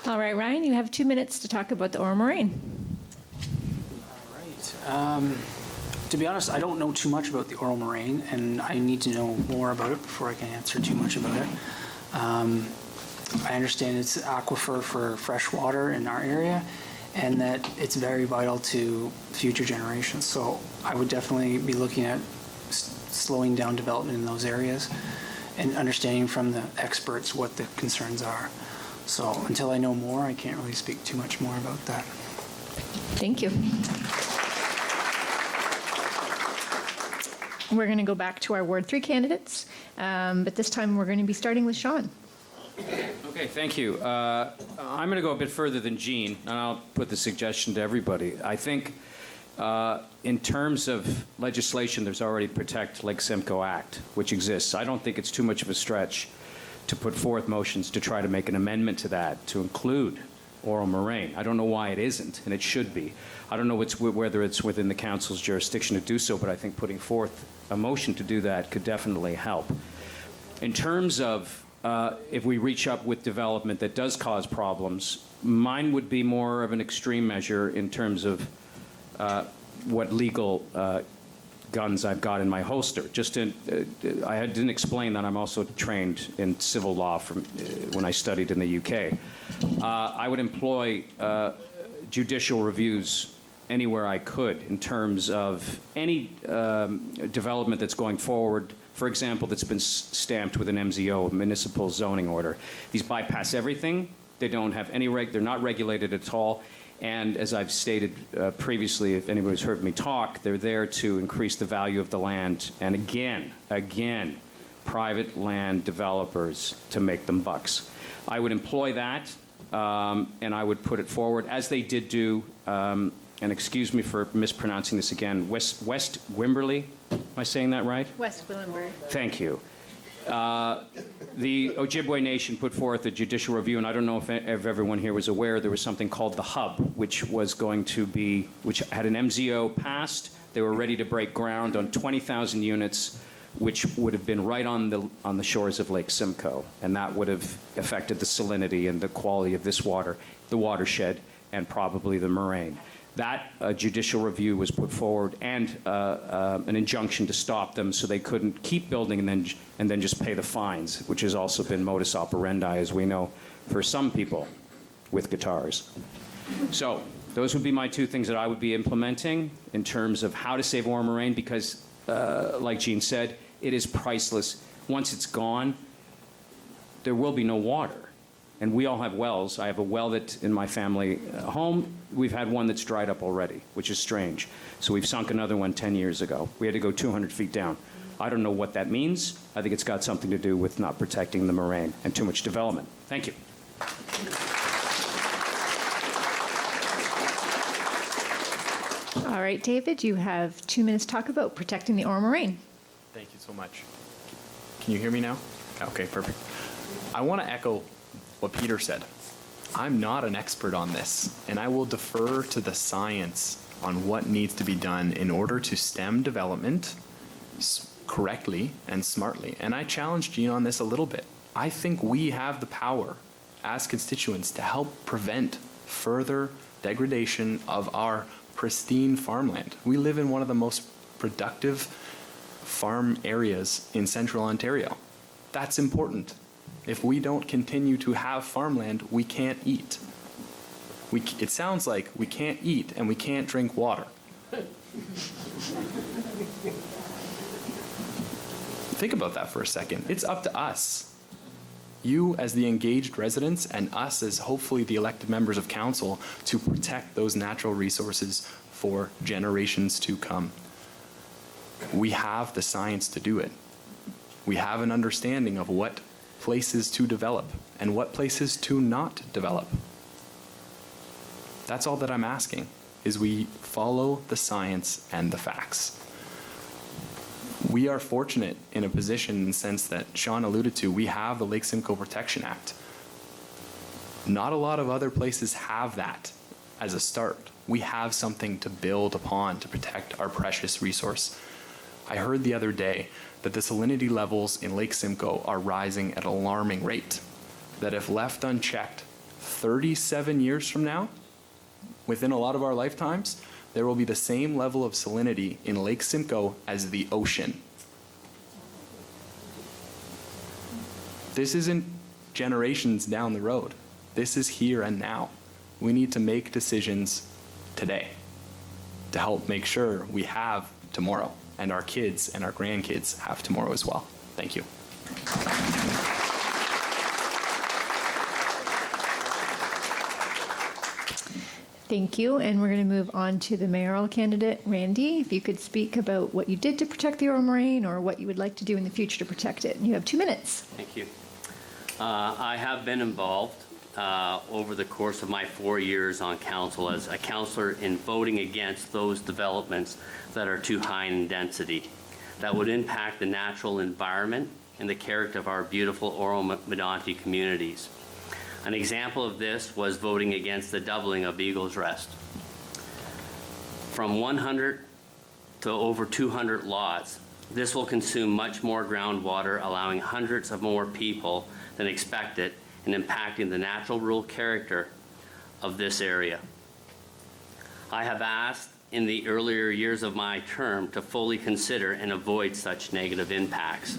All right, Ryan, you have 2 minutes to talk about the Oro-Moraine. All right. To be honest, I don't know too much about the Oro-Moraine, and I need to know more about it before I can answer too much about it. I understand it's an aquifer for fresh water in our area, and that it's very vital to future generations. So I would definitely be looking at slowing down development in those areas and understanding from the experts what the concerns are. So until I know more, I can't really speak too much more about that. Thank you. We're going to go back to our Ward 3 candidates, but this time we're going to be starting with Sean. Okay, thank you. I'm going to go a bit further than Jean, and I'll put the suggestion to everybody. I think in terms of legislation, there's already Protect Lake Simcoe Act, which exists. I don't think it's too much of a stretch to put forth motions to try to make an amendment to that to include Oro-Moraine. I don't know why it isn't, and it should be. I don't know whether it's within the council's jurisdiction to do so, but I think putting forth a motion to do that could definitely help. In terms of if we reach up with development that does cause problems, mine would be more of an extreme measure in terms of what legal guns I've got in my holster. I didn't explain that I'm also trained in civil law from when I studied in the UK. I would employ judicial reviews anywhere I could in terms of any development that's going forward, for example, that's been stamped with an MZO, municipal zoning order. These bypass everything. They don't have any they're not regulated at all. And as I've stated previously, if anybody's heard me talk, they're there to increase the value of the land. And again, private land developers to make them bucks. I would employ that, and I would put it forward, as they did do, and excuse me for mispronouncing this again, West Wimberley. Am I saying that right? West Willenburg. Thank you. The Ojibwe Nation put forth a judicial review, and I don't know if everyone here was aware, there was something called the Hub, which had an MZO passed. They were ready to break ground on 20,000 units, which would have been right on the shores of Lake Simcoe, and that would have affected the salinity and the quality of this water, the watershed, and probably the moraine. That judicial review was put forward, and an injunction to stop them so they couldn't keep building and then just pay the fines, which has also been modus operandi, as we know, for some people with guitars. So those would be my two things that I would be implementing in terms of how to save Oro-Moraine, because, like Jean said, it is priceless. Once it's gone, there will be no water. And we all have wells. I have a well that in my family home, we've had one that's dried up already, which is strange. So we've sunk another one 10 years ago. We had to go 200 feet down. I don't know what that means. I think it's got something to do with not protecting the moraine and too much development. Thank you. All right, David, you have 2 minutes to talk about protecting the Oro-Moraine. Thank you so much. Can you hear me now? Okay, perfect. I want to echo what Peter said. I'm not an expert on this, and I will defer to the science on what needs to be done in order to stem development correctly and smartly. And I challenged Jean on this a little bit. I think we have the power as constituents to help prevent further degradation of our pristine farmland. We live in one of the most productive farm areas in central Ontario. That's important. If we don't continue to have farmland, we can't eat. It sounds like we can't eat and we can't drink water. Think about that for a second. It's up to us. You as the engaged residents and us as hopefully the elected members of council to protect those natural resources for generations to come. We have the science to do it. We have an understanding of what places to develop and what places to not develop. That's all that I'm asking, is we follow the science and the facts. We are fortunate in a position in the sense that Sean alluded to, we have the Lake Simcoe Protection Act. Not a lot of other places have that as a start. We have something to build upon to protect our precious resource. I heard the other day that the salinity levels in Lake Simcoe are rising at an alarming rate, that if left unchecked, 37 years from now, within a lot of our lifetimes, there will be the same level of salinity in Lake Simcoe as the ocean. This isn't generations down the road. This is here and now. We need to make decisions today to help make sure we have tomorrow, and our kids and our grandkids have tomorrow as well. Thank you. Thank you, and we're going to move on to the mayoral candidate, Randy. If you could speak about what you did to protect the Oro-Moraine or what you would like to do in the future to protect it. You have 2 minutes. Thank you. I have been involved over the course of my 4 years on council as a councillor in voting against those developments that are too high in density, that would impact the natural environment and the character of our beautiful Oro-Medonte communities. An example of this was voting against the doubling of Eagles Rest. From 100 to over 200 lots, this will consume much more groundwater, allowing hundreds of more people than expected and impacting the natural rural character of this area. I have asked in the earlier years of my term to fully consider and avoid such negative impacts.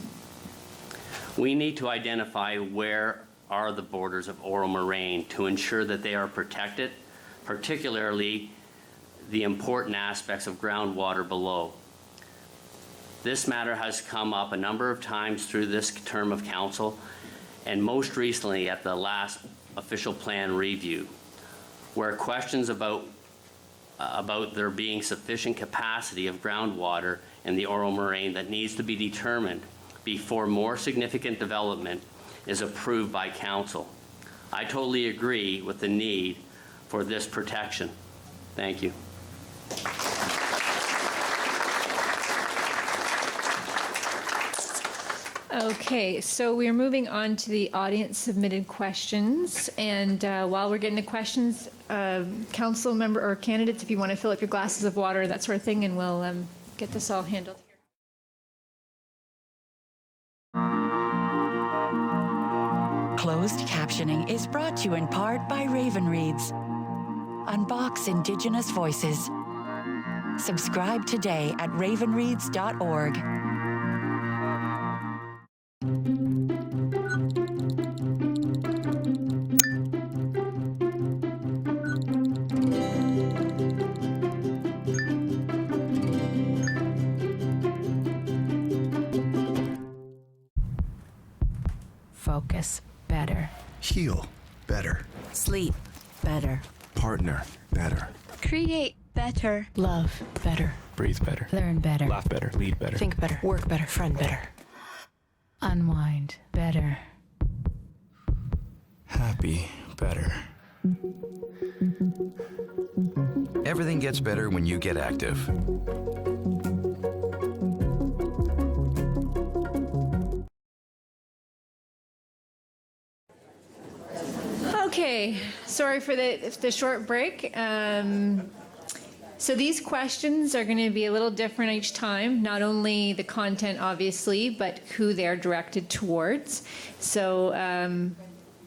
We need to identify where are the borders of Oro-Moraine to ensure that they are protected, particularly the important aspects of groundwater below. This matter has come up a number of times through this term of council, and most recently at the last official plan review, where questions about there being sufficient capacity of groundwater in the Oro-Moraine that needs to be determined before more significant development is approved by council. I totally agree with the need for this protection. Thank you. Okay, so we're moving on to the audience submitted questions. And while we're getting to questions, council member or candidates, if you want to fill up your glasses of water, that sort of thing, and we'll get this all handled here. Closed captioning is brought to you in part by Raven Reads. Unbox Indigenous voices. Subscribe today at ravenreads.org. Focus better. Heal better. Sleep better. Partner better. Create better. Love better. Breathe better. Learn better. Laugh better. Lead better. Think better. Work better. Friend better. Unwind better. Happy better. Everything gets better when you get active. Okay, sorry for the short break. So these questions are going to be a little different each time, not only the content, obviously, but who they're directed towards. So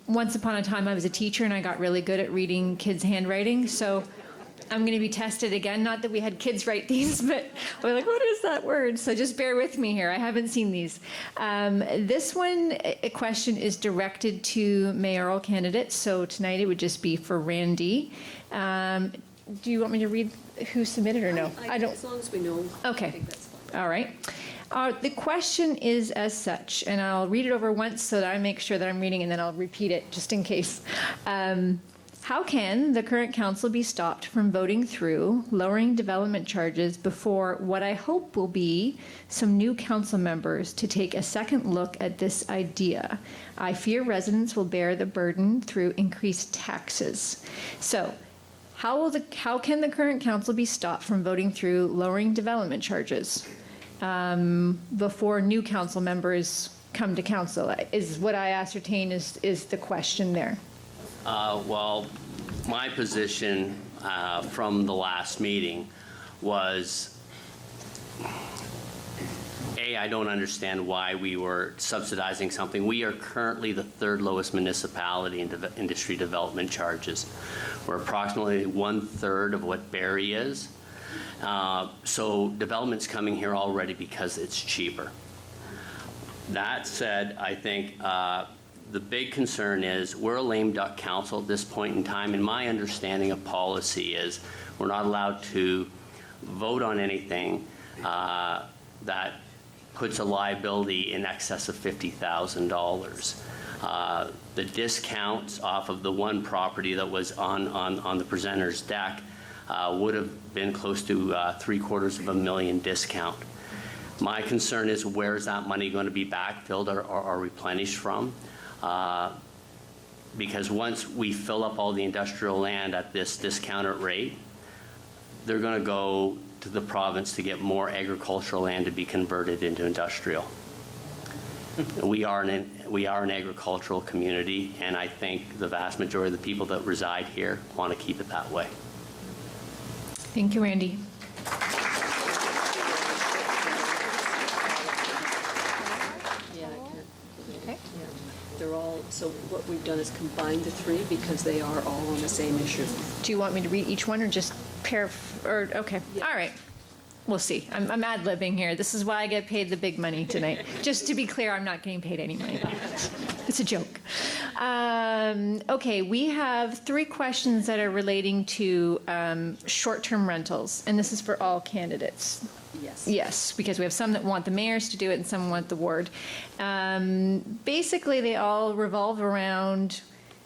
once upon a time, I was a teacher, and I got really good at reading kids' handwriting. So I'm going to be tested again. Not that we had kids write these, but we're like, what is that word? So just bear with me here. I haven't seen these. This one, a question is directed to mayoral candidates. So tonight it would just be for Randy. Do you want me to read who submitted or no? I don't. As long as we know. Okay. I think that's fine. All right. The question is as such, and I'll read it over once so that I make sure that I'm reading, and then I'll repeat it just in case. How can the current council be stopped from voting through lowering development charges before what I hope will be some new council members to take a second look at this idea? I fear residents will bear the burden through increased taxes. So, how can the current council be stopped from voting through lowering development charges before new council members come to council? Is what I ascertain is the question there. Well, my position from the last meeting was, I don't understand why we were subsidizing something. We are currently the third lowest municipality in industry development charges. We're approximately 1/3 of what Barrie is. So development's coming here already because it's cheaper. That said, I think the big concern is we're a lame duck council at this point in time, and my understanding of policy is we're not allowed to vote on anything that puts a liability in excess of $50,000. The discounts off of the one property that was on the presenter's deck would have been close to $750,000 discount. My concern is, where's that money going to be backfilled or replenished from? Because once we fill up all the industrial land at this discounted rate, they're going to go to the province to get more agricultural land to be converted into industrial. We are an agricultural community, and I think the vast majority of the people that reside here want to keep it that way. Thank you, Randy. They're all, so what we've done is combined the three because they are all on the same issue. Do you want me to read each one or just okay, all right. We'll see. I'm ad-libbing here. This is why I get paid the big money tonight. Just to be clear, I'm not getting paid any money. It's a joke. Okay, we have 3 questions that are relating to short-term rentals, and this is for all candidates. Yes. Yes, because we have some that want the mayors to do it and some want the ward. Basically, they all revolve around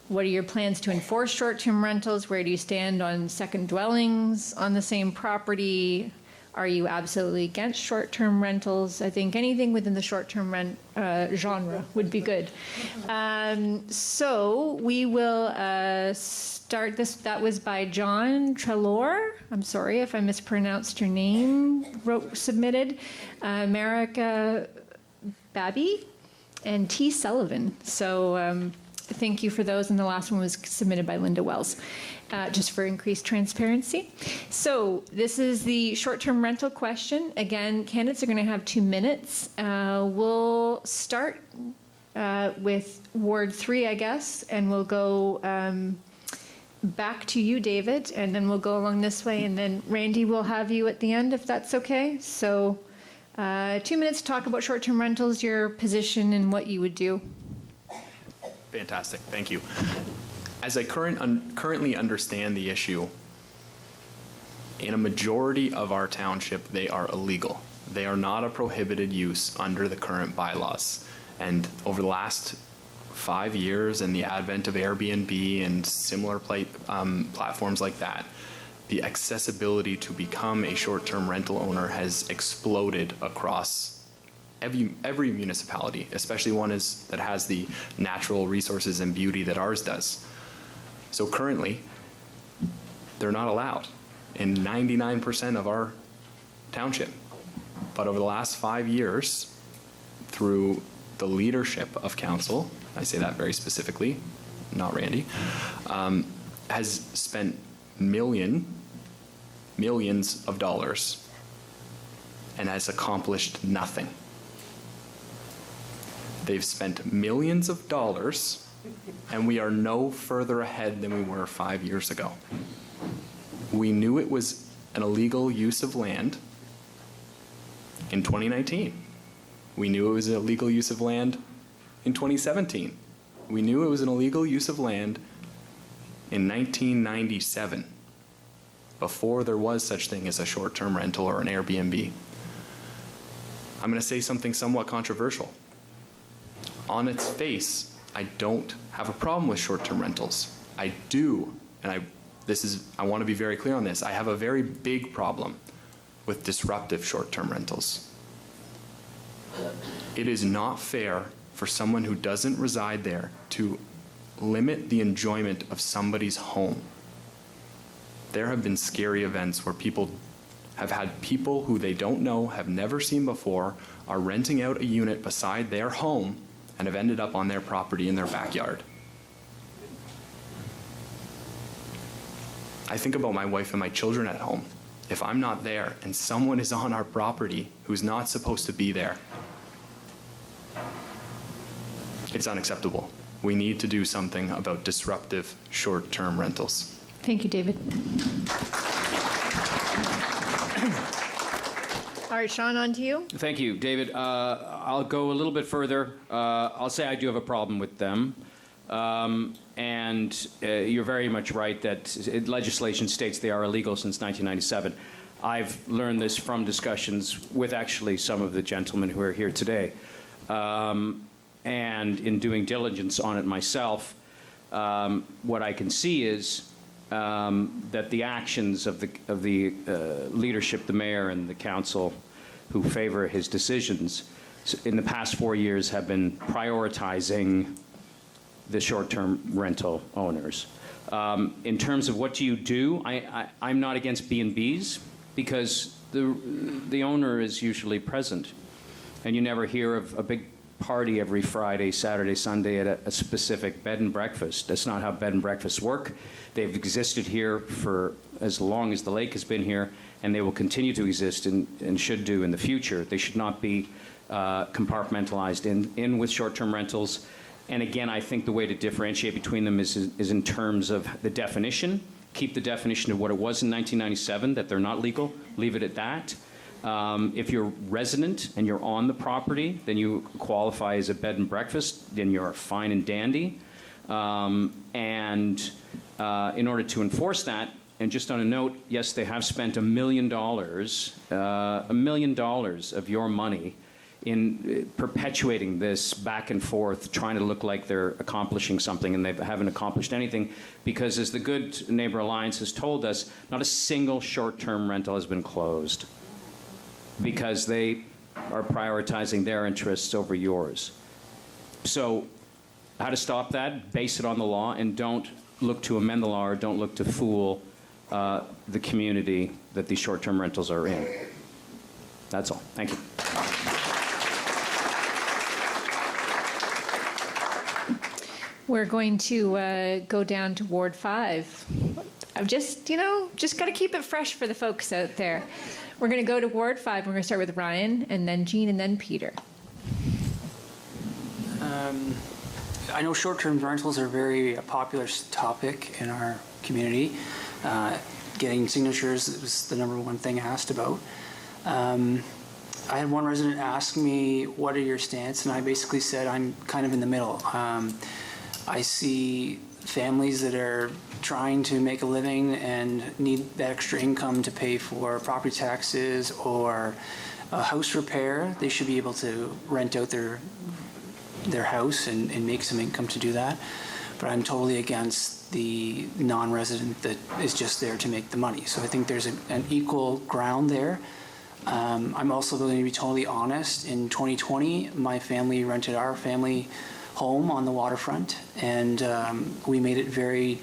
what are your plans to enforce short-term rentals? Where do you stand on second dwellings on the same property? Are you absolutely against short-term rentals? I think anything within the short-term rent genre would be good. So we will start this. That was by John Trelaw. I'm sorry if I mispronounced your name. Submitted. Marika Babby and T. Sullivan. So thank you for those. And the last one was submitted by Linda Wells. Just for increased transparency. So this is the short-term rental question. Again, candidates are going to have 2 minutes. We'll start with Ward 3, I guess, and we'll go back to you, David, and then we'll go along this way, and then Randy will have you at the end, if that's okay. So 2 minutes to talk about short-term rentals, your position, and what you would do. Fantastic. Thank you. As I currently understand the issue, in a majority of our township, they are illegal. They are not a prohibited use under the current bylaws. And over the last 5 years and the advent of Airbnb and similar platforms like that, the accessibility to become a short-term rental owner has exploded across every municipality, especially one that has the natural resources and beauty that ours does. So currently, they're not allowed in 99% of our township. But over the last 5 years, through the leadership of council, I say that very specifically, not Randy, has spent millions of dollars and has accomplished nothing. They've spent millions of dollars, and we are no further ahead than we were 5 years ago. We knew it was an illegal use of land in 2019. We knew it was an illegal use of land in 2017. We knew it was an illegal use of land in 1997, before there was such thing as a short-term rental or an Airbnb. I'm going to say something somewhat controversial. On its face, I don't have a problem with short-term rentals. I do and I want to be very clear on this, I have a very big problem with disruptive short-term rentals. It is not fair for someone who doesn't reside there to limit the enjoyment of somebody's home. There have been scary events where people have had people who they don't know, have never seen before, are renting out a unit beside their home and have ended up on their property in their backyard. I think about my wife and my children at home. If I'm not there and someone is on our property who's not supposed to be there, it's unacceptable. We need to do something about disruptive short-term rentals. Thank you, David. All right, Sean, on to you. Thank you, David. I'll go a little bit further. I'll say I do have a problem with them. And you're very much right that legislation states they are illegal since 1997. I've learned this from discussions with actually some of the gentlemen who are here today. And in doing diligence on it myself, what I can see is that the actions of the leadership, the mayor and the council who favor his decisions in the past 4 years have been prioritizing the short-term rental owners. In terms of what do you do, I'm not against B&Bs because the owner is usually present, and you never hear of a big party every Friday, Saturday, Sunday at a specific bed and breakfast. That's not how bed and breakfasts work. They've existed here for as long as the lake has been here, and they will continue to exist and should do in the future. They should not be compartmentalized in with short-term rentals. And again, I think the way to differentiate between them is in terms of the definition. Keep the definition of what it was in 1997, that they're not legal. Leave it at that. If you're resident and you're on the property, then you qualify as a bed and breakfast, then you're fine and dandy. In order to enforce that, and just on a note, yes, they have spent $1 million of your money in perpetuating this back and forth, trying to look like they're accomplishing something, and they haven't accomplished anything, because as the Good Neighbor Alliance has told us, not a single short-term rental has been closed because they are prioritizing their interests over yours. So how to stop that? Base it on the law, and don't look to amend the law, or don't look to fool the community that these short-term rentals are in. That's all. Thank you. We're going to go down to Ward 5. I've just got to keep it fresh for the folks out there. We're going to go to Ward 5. We're going to start with Ryan, and then Jean, and then Peter. I know short-term rentals are a very popular topic in our community. Getting signatures was the #1 thing asked about. I had one resident ask me, what are your stance? And I basically said, I'm kind of in the middle. I see families that are trying to make a living and need that extra income to pay for property taxes or a house repair. They should be able to rent out their house and make some income to do that. But I'm totally against the non-resident that is just there to make the money. So I think there's an equal ground there. I'm also going to be totally honest. In 2020, my family rented our family home on the waterfront, and we made it very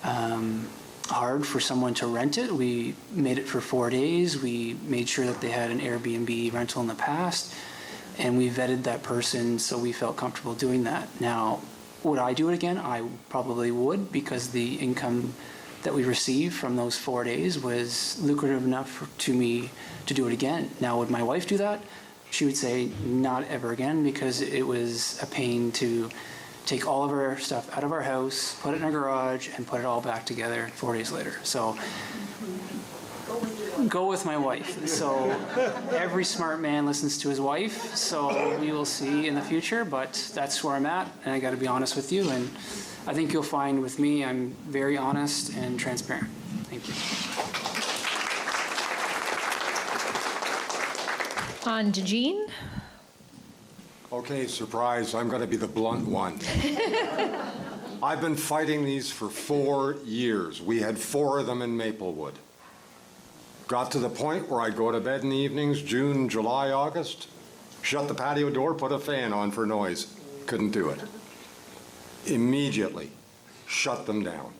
hard for someone to rent it. We made it for 4 days. We made sure that they had an Airbnb rental in the past, and we vetted that person so we felt comfortable doing that. Now, would I do it again? I probably would, because the income that we received from those 4 days was lucrative enough to me to do it again. Now, would my wife do that? She would say not ever again, because it was a pain to take all of our stuff out of our house, put it in our garage, and put it all back together 4 days later. So go with my wife. So every smart man listens to his wife. So we will see in the future, but that's where I'm at. And I got to be honest with you. And I think you'll find with me, I'm very honest and transparent. Thank you. On to Jean. Okay, surprise, I'm going to be the blunt one. I've been fighting these for 4 years. We had 4 of them in Maplewood. Got to the point where I'd go to bed in the evenings, June, July, August, shut the patio door, put a fan on for noise. Couldn't do it. Immediately shut them down.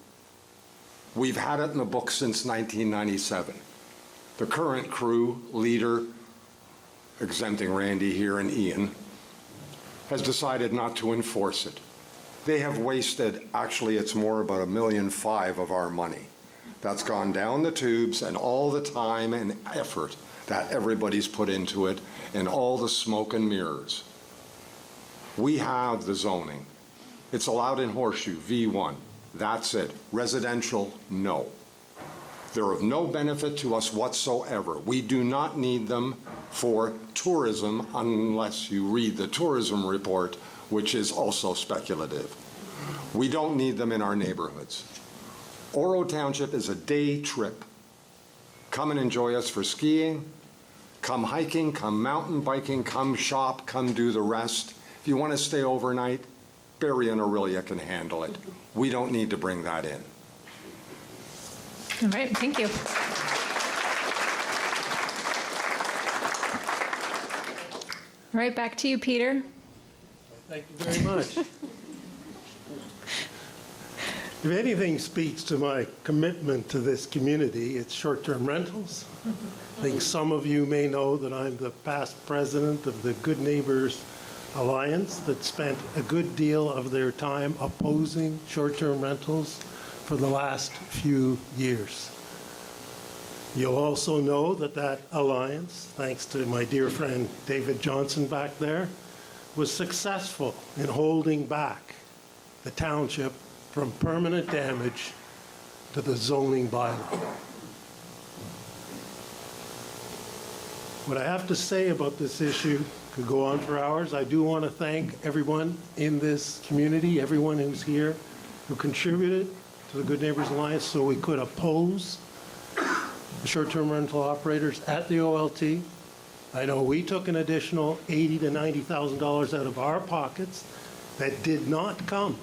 We've had it in the book since 1997. The current crew leader, exempting Randy here and Ian, has decided not to enforce it. They have wasted, actually it's more about $1.5 million of our money. That's gone down the tubes, and all the time and effort that everybody's put into it, and all the smoke and mirrors. We have the zoning. It's allowed in Horseshoe, V1. That's it. Residential, no. They're of no benefit to us whatsoever. We do not need them for tourism unless you read the tourism report, which is also speculative. We don't need them in our neighborhoods. Oro Township is a day trip. Come and enjoy us for skiing, come hiking, come mountain biking, come shop, come do the rest. If you want to stay overnight, Barry and Aurelia can handle it. We don't need to bring that in. All right, thank you. All right, back to you, Peter. Thank you very much. If anything speaks to my commitment to this community, it's short-term rentals. I think some of you may know that I'm the past president of the Good Neighbors Alliance that spent a good deal of their time opposing short-term rentals for the last few years. You'll also know that that alliance, thanks to my dear friend David Johnson back there, was successful in holding back the township from permanent damage to the zoning bylaw. What I have to say about this issue could go on for hours. I do want to thank everyone in this community, everyone who's here, who contributed to the Good Neighbors Alliance so we could oppose the short-term rental operators at the OLT. I know we took an additional $80,000 to $90,000 out of our pockets that did not come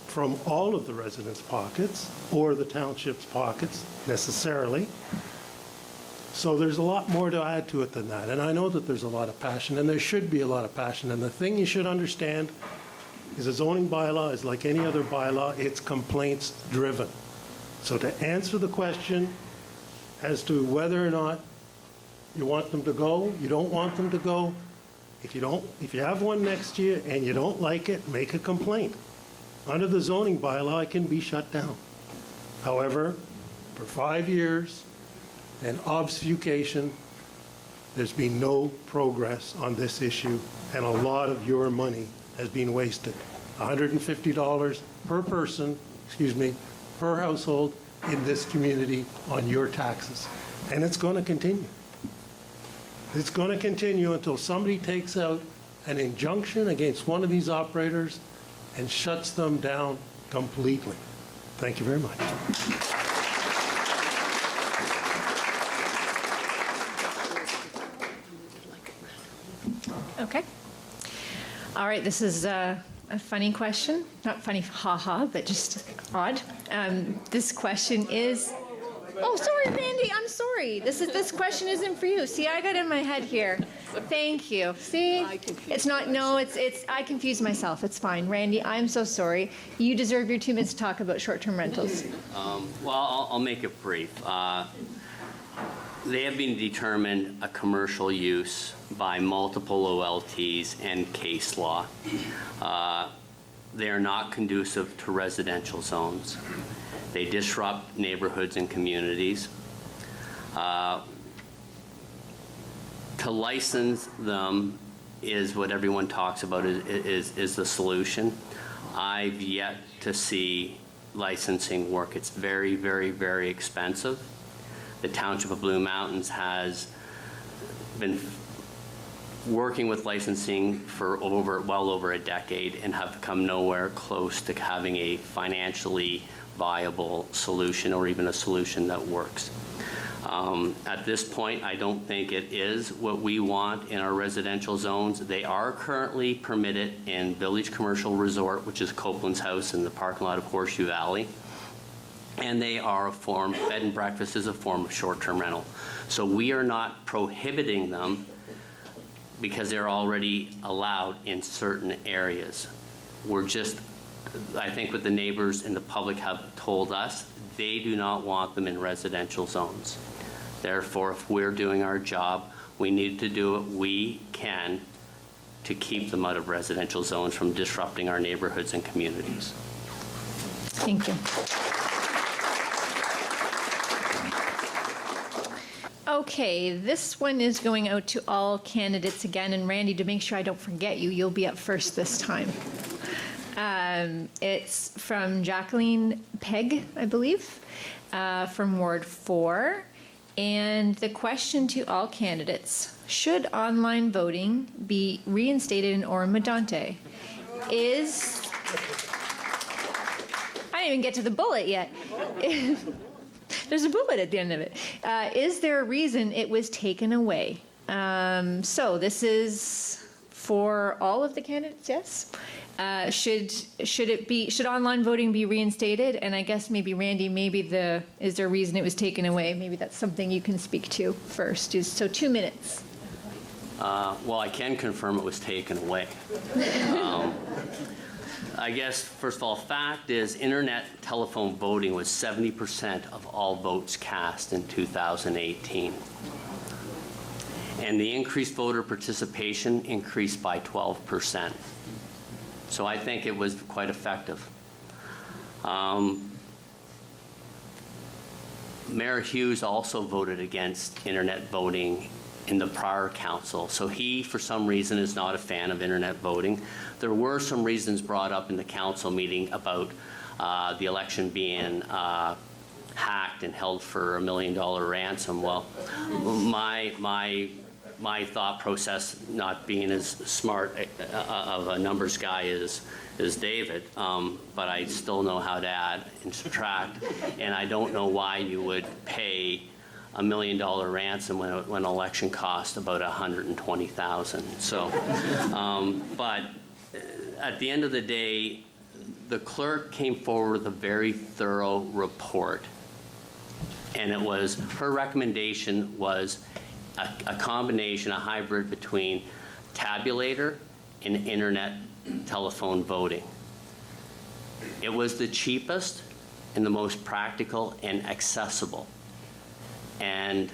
from all of the residents' pockets or the township's pockets necessarily. So there's a lot more to add to it than that. And I know that there's a lot of passion, and there should be a lot of passion. And the thing you should understand is a zoning bylaw is like any other bylaw, it's complaints driven. So to answer the question as to whether or not you want them to go, you don't want them to go, if you have one next to you and you don't like it, make a complaint. Under the zoning bylaw, it can be shut down. However, for 5 years and obfuscation, there's been no progress on this issue, and a lot of your money has been wasted. $150 per person, per household in this community on your taxes. And it's going to continue. It's going to continue until somebody takes out an injunction against one of these operators and shuts them down completely. Thank you very much. Okay. All right, this is a funny question. Not funny, haha, but just odd. This question is, oh, sorry, Randy, I'm sorry. This question isn't for you. See, I got in my head here. Thank you. See, it's not, no, it's, I confused myself. It's fine. Randy, I'm so sorry. You deserve your 2 minutes to talk about short-term rentals. Well, I'll make it brief. They have been determined a commercial use by multiple OLTs and case law. They are not conducive to residential zones. They disrupt neighborhoods and communities. To license them is what everyone talks about is the solution. I've yet to see licensing work. It's very, very, very expensive. The Township of Blue Mountains has been working with licensing for well over a decade and have come nowhere close to having a financially viable solution or even a solution that works. At this point, I don't think it is what we want in our residential zones. They are currently permitted in Village Commercial Resort, which is Copeland's house in the parking lot of Horseshoe Valley. And they are a form, bed and breakfast is a form of short-term rental. So we are not prohibiting them because they're already allowed in certain areas. We're just, I think what the neighbors and the public have told us, they do not want them in residential zones. Therefore, if we're doing our job, we need to do what we can to keep them out of residential zones from disrupting our neighborhoods and communities. Thank you. Okay, this one is going out to all candidates again, and Randy, to make sure I don't forget you, you'll be up first this time. It's from Jacqueline Pegg, I believe, from Ward 4. And the question to all candidates, should online voting be reinstated in Oro-Medonte? I didn't even get to the bullet yet. There's a bullet at the end of it. Is there a reason it was taken away? So this is for all of the candidates, yes? Should online voting be reinstated? And I guess maybe Randy, is there a reason it was taken away? Maybe that's something you can speak to first. So 2 minutes. Well, I can confirm it was taken away. I guess, first of all, fact is internet telephone voting was 70% of all votes cast in 2018. And the increased voter participation increased by 12%. So I think it was quite effective. Mayor Hughes also voted against internet voting in the prior council. So he, for some reason, is not a fan of internet voting. There were some reasons brought up in the council meeting about the election being hacked and held for $1 million ransom. Well, my thought process, not being as smart of a numbers guy as David, but I still know how to add and subtract, and I don't know why you would pay $1 million ransom when an election cost about $120,000. So, but at the end of the day, the clerk came forward with a very thorough report, and her recommendation was a combination, a hybrid between tabulator and internet telephone voting. It was the cheapest and the most practical and accessible. And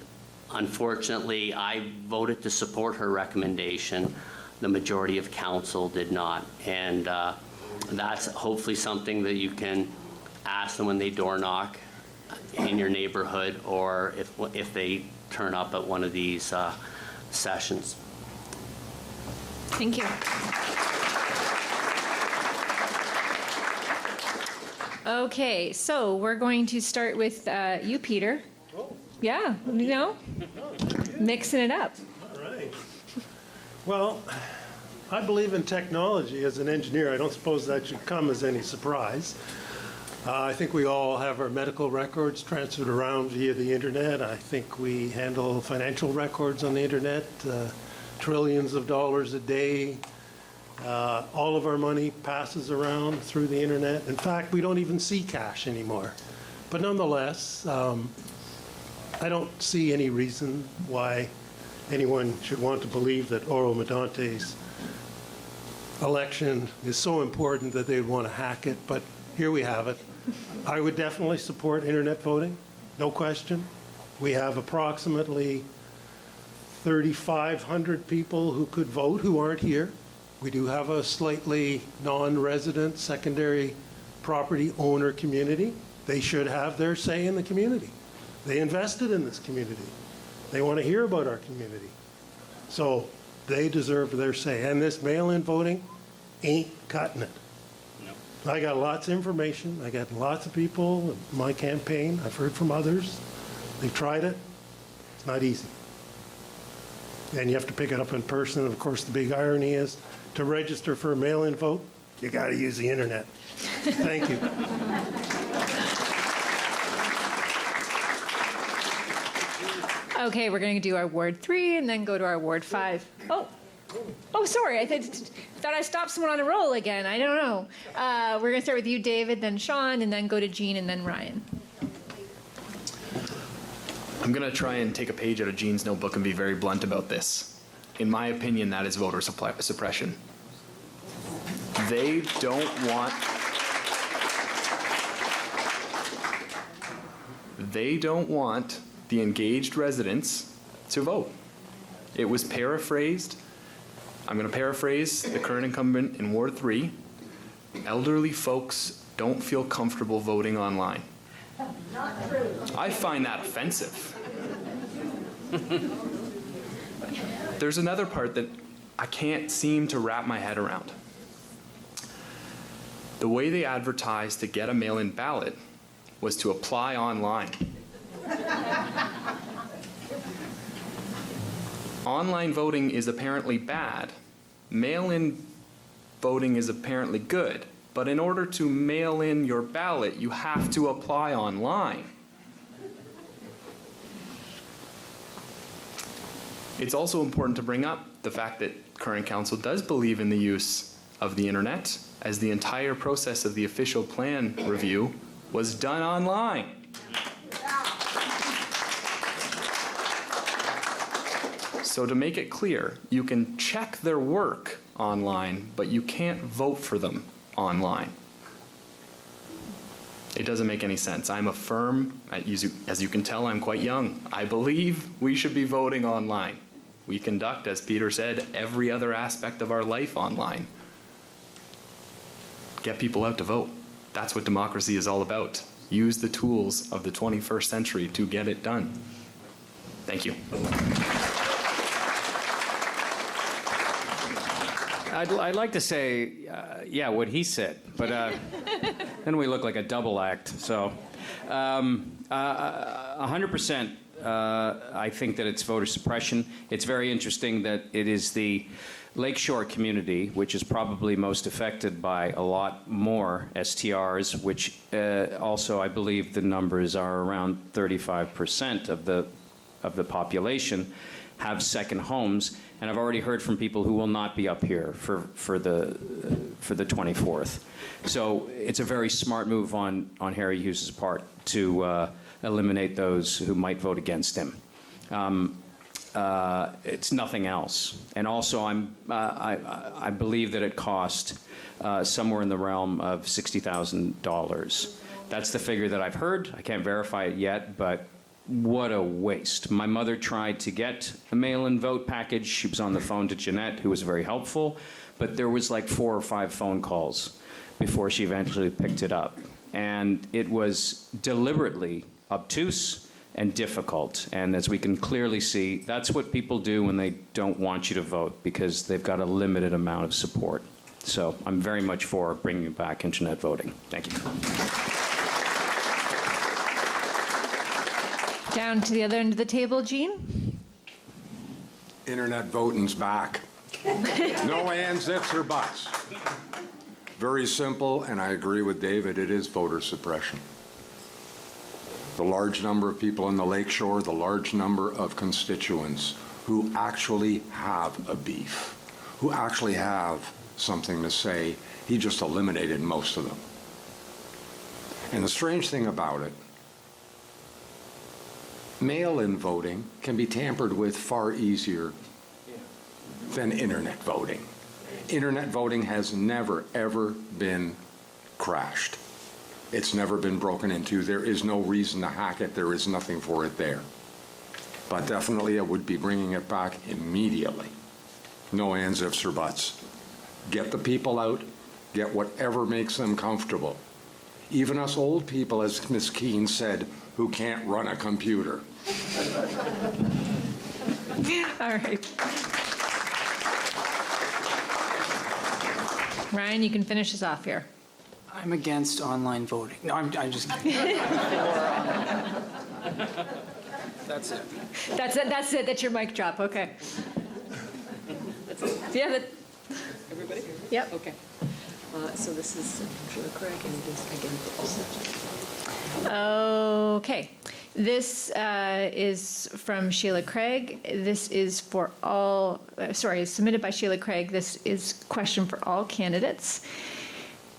unfortunately, I voted to support her recommendation. The majority of council did not. And that's hopefully something that you can ask them when they door knock in your neighborhood, or if they turn up at one of these sessions. Thank you. Okay, so we're going to start with you, Peter. Yeah, mixing it up. All right. Well, I believe in technology as an engineer. I don't suppose that should come as any surprise. I think we all have our medical records transferred around via the internet. I think we handle financial records on the internet, trillions of dollars a day. All of our money passes around through the internet. In fact, we don't even see cash anymore. But nonetheless, I don't see any reason why anyone should want to believe that Oro-Medonte's election is so important that they'd want to hack it, but here we have it. I would definitely support internet voting, no question. We have approximately 3,500 people who could vote who aren't here. We do have a slightly non-resident secondary property owner community. They should have their say in the community. They invested in this community. They want to hear about our community. So they deserve their say. And this mail-in voting ain't cutting it. I got lots of information. I got lots of people in my campaign. I've heard from others. They've tried it. It's not easy. And you have to pick it up in person. And of course, the big irony is to register for a mail-in vote, you got to use the internet. Thank you. Okay, we're going to do our Ward 3 and then go to our Ward 5. Oh, sorry. I thought I stopped someone on a roll again. I don't know. We're going to start with you, David, then Sean, and then go to Jean, and then Ryan. I'm going to try and take a page out of Jean's notebook and be very blunt about this. In my opinion, that is voter suppression. They don't want the engaged residents to vote. It was paraphrased. I'm going to paraphrase the current incumbent in Ward 3. Elderly folks don't feel comfortable voting online. Not true. I find that offensive. There's another part that I can't seem to wrap my head around. The way they advertised to get a mail-in ballot was to apply online. Online voting is apparently bad. Mail-in voting is apparently good. But in order to mail in your ballot, you have to apply online. It's also important to bring up the fact that current council does believe in the use of the internet, as the entire process of the official plan review was done online. So to make it clear, you can check their work online, but you can't vote for them online. It doesn't make any sense. I'm a firm, as you can tell, I'm quite young. I believe we should be voting online. We conduct, as Peter said, every other aspect of our life online. Get people out to vote. That's what democracy is all about. Use the tools of the 21st century to get it done. Thank you. I'd like to say, yeah, what he said, but then we look like a double act. So 100%, I think that it's voter suppression. It's very interesting that it is the Lakeshore community, which is probably most affected by a lot more STRs, which also I believe the numbers are around 35% of the population have second homes. And I've already heard from people who will not be up here for the 24th. So it's a very smart move on Harry Hughes' part to eliminate those who might vote against him. It's nothing else. And also, I believe that it cost somewhere in the realm of $60,000. That's the figure that I've heard. I can't verify it yet, but what a waste. My mother tried to get a mail-in vote package. She was on the phone to Jeanette, who was very helpful, but there was like 4 or 5 phone calls before she eventually picked it up. And it was deliberately obtuse and difficult. And as we can clearly see, that's what people do when they don't want you to vote, because they've got a limited amount of support. So I'm very much for bringing back internet voting. Thank you. Down to the other end of the table, Jean. Internet voting's back. No ands, ifs, or buts. Very simple, and I agree with David, it is voter suppression. The large number of people in the Lakeshore, the large number of constituents who actually have a beef, who actually have something to say, he just eliminated most of them. And the strange thing about it, mail-in voting can be tampered with far easier than internet voting. Internet voting has never, ever been crashed. It's never been broken into. There is no reason to hack it. There is nothing for it there. But definitely I would be bringing it back immediately. No ands, ifs, or buts. Get the people out. Get whatever makes them comfortable. Even us old people, as Ms. Keene said, who can't run a computer. All right. Ryan, you can finish us off here. I'm against online voting. No, I'm just kidding. That's it. That's it. That's it. That's your mic drop. Okay. Yeah. Everybody? Yep. Okay. So this is Craig and this again. Okay. This is from Sheila Craig. This is for all, submitted by Sheila Craig. This is a question for all candidates.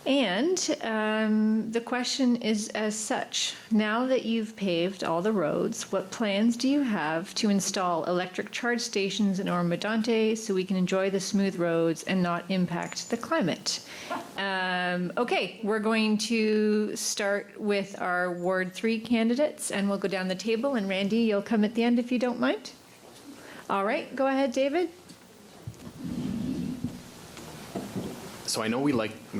And the question is as such: now that you've paved all the roads, what plans do you have to install electric charge stations in Oro-Medonte so we can enjoy the smooth roads and not impact the climate? Okay, we're going to start with our Ward 3 candidates, and we'll go down the table, and Randy, you'll come at the end if you don't mind. All right, go ahead, David. So I know we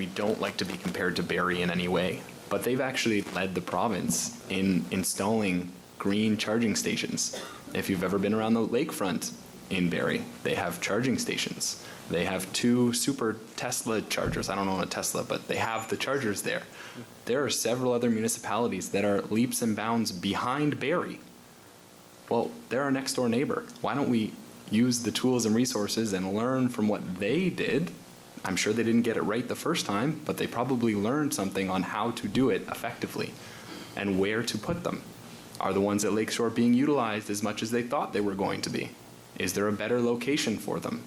don't like to be compared to Barrie in any way, but they've actually led the province in installing green charging stations. If you've ever been around the lakefront in Barrie, they have charging stations. They have 2 super Tesla chargers. I don't own a Tesla, but they have the chargers there. There are several other municipalities that are leaps and bounds behind Barrie. Well, they're our next door neighbor. Why don't we use the tools and resources and learn from what they did? I'm sure they didn't get it right the first time, but they probably learned something on how to do it effectively and where to put them. Are the ones at Lakeshore being utilized as much as they thought they were going to be? Is there a better location for them?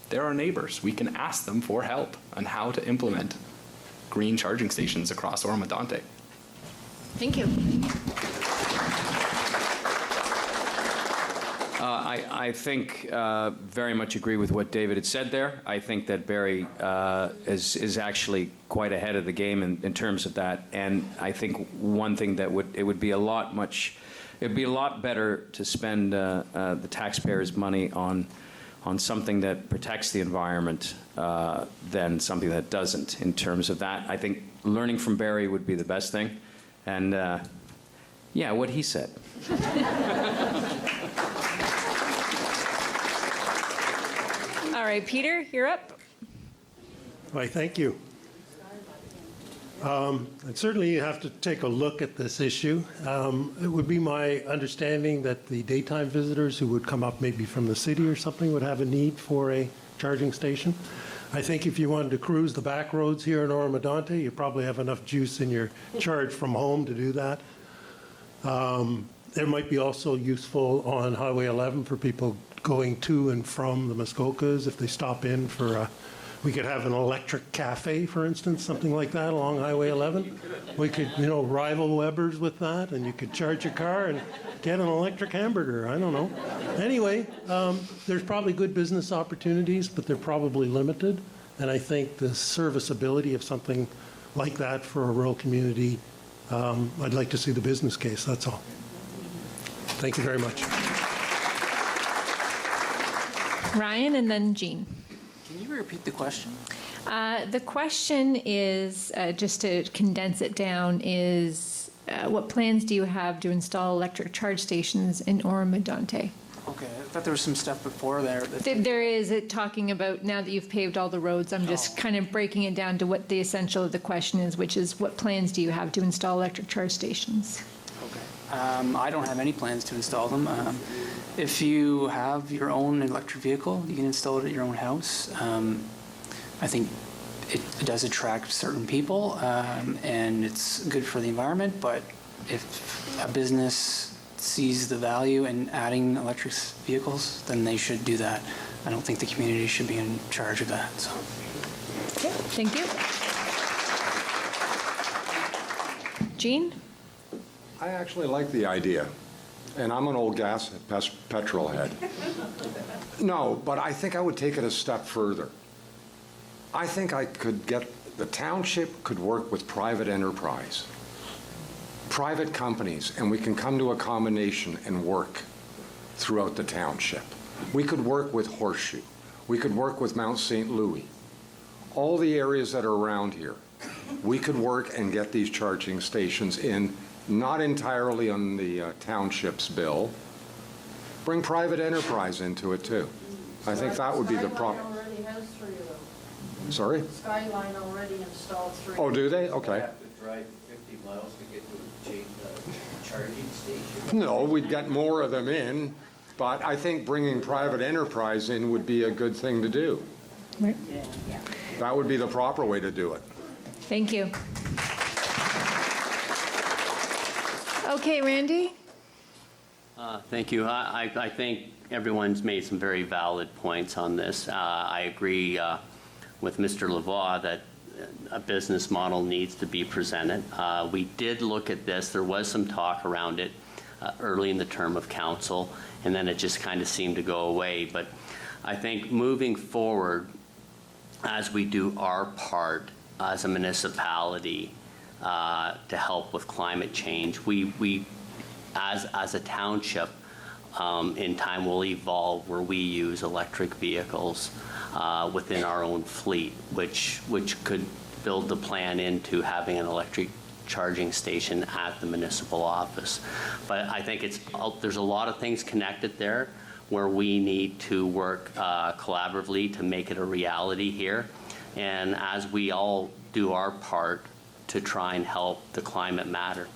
They're our neighbors. We can ask them for help on how to implement green charging stations across Oro-Medonte. Thank you. I think very much agree with what David had said there. I think that Barrie is actually quite ahead of the game in terms of that. And I think one thing that would be a lot better to spend the taxpayers' money on something that protects the environment than something that doesn't. In terms of that, I think learning from Barrie would be the best thing. And yeah, what he said. All right, Peter, you're up. Why, thank you. And certainly you have to take a look at this issue. It would be my understanding that the daytime visitors who would come up maybe from the city or something would have a need for a charging station. I think if you wanted to cruise the back roads here in Oro-Medonte, you probably have enough juice in your charge from home to do that. It might be also useful on Highway 11 for people going to and from the Muskokas if they stop in for we could have an electric cafe, for instance, something like that along Highway 11. We could, rival Weber's with that, and you could charge your car and get an electric hamburger. I don't know. Anyway, there's probably good business opportunities, but they're probably limited. And I think the serviceability of something like that for a rural community, I'd like to see the business case, that's all. Thank you very much. Ryan and then Jean. Can you repeat the question? The question is, just to condense it down, is what plans do you have to install electric charge stations in Oro-Medonte? Okay, I thought there was some stuff before there. There is it talking about now that you've paved all the roads. I'm just kind of breaking it down to what the essential of the question is, which is what plans do you have to install electric charge stations? Okay. I don't have any plans to install them. If you have your own electric vehicle, you can install it at your own house. I think it does attract certain people, and it's good for the environment, but if a business sees the value in adding electric vehicles, then they should do that. I don't think the community should be in charge of that. So. Okay, thank you. Jean? I actually like the idea, and I'm an old petrol head. No, but I think I would take it a step further. I think the township could work with private enterprise, private companies, and we can come to a combination and work throughout the township. We could work with Horseshoe. We could work with Mount St. Louis. All the areas that are around here, we could work and get these charging stations in, not entirely on the township's bill. Bring private enterprise into it too. I think that would be the problem. Skyline already has 3 of them. Sorry? Skyline already installed 3. Oh, do they? Okay. You have to drive 50 miles to get to a charging station. No, we'd get more of them in, but I think bringing private enterprise in would be a good thing to do. Right. That would be the proper way to do it. Thank you. Okay, Randy? Thank you. I think everyone's made some very valid points on this. I agree with Mr. Lapoix that a business model needs to be presented. We did look at this. There was some talk around it early in the term of council, and then it just kind of seemed to go away. But I think moving forward, as we do our part as a municipality to help with climate change, we as a township, in time will evolve where we use electric vehicles within our own fleet, which could build the plan into having an electric charging station at the municipal office. But I think there's a lot of things connected there where we need to work collaboratively to make it a reality here. And as we all do our part to try and help the climate matter.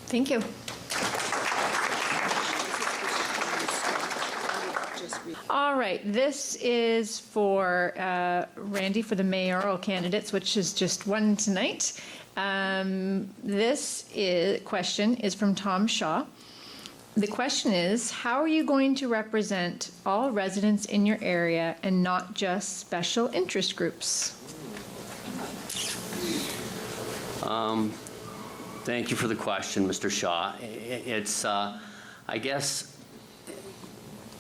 Thank you. All right, this is for Randy for the mayoral candidates, which is just one tonight. Question is from Tom Shaw. The question is, how are you going to represent all residents in your area and not just special interest groups? Thank you for the question, Mr. Shaw. It's, I guess,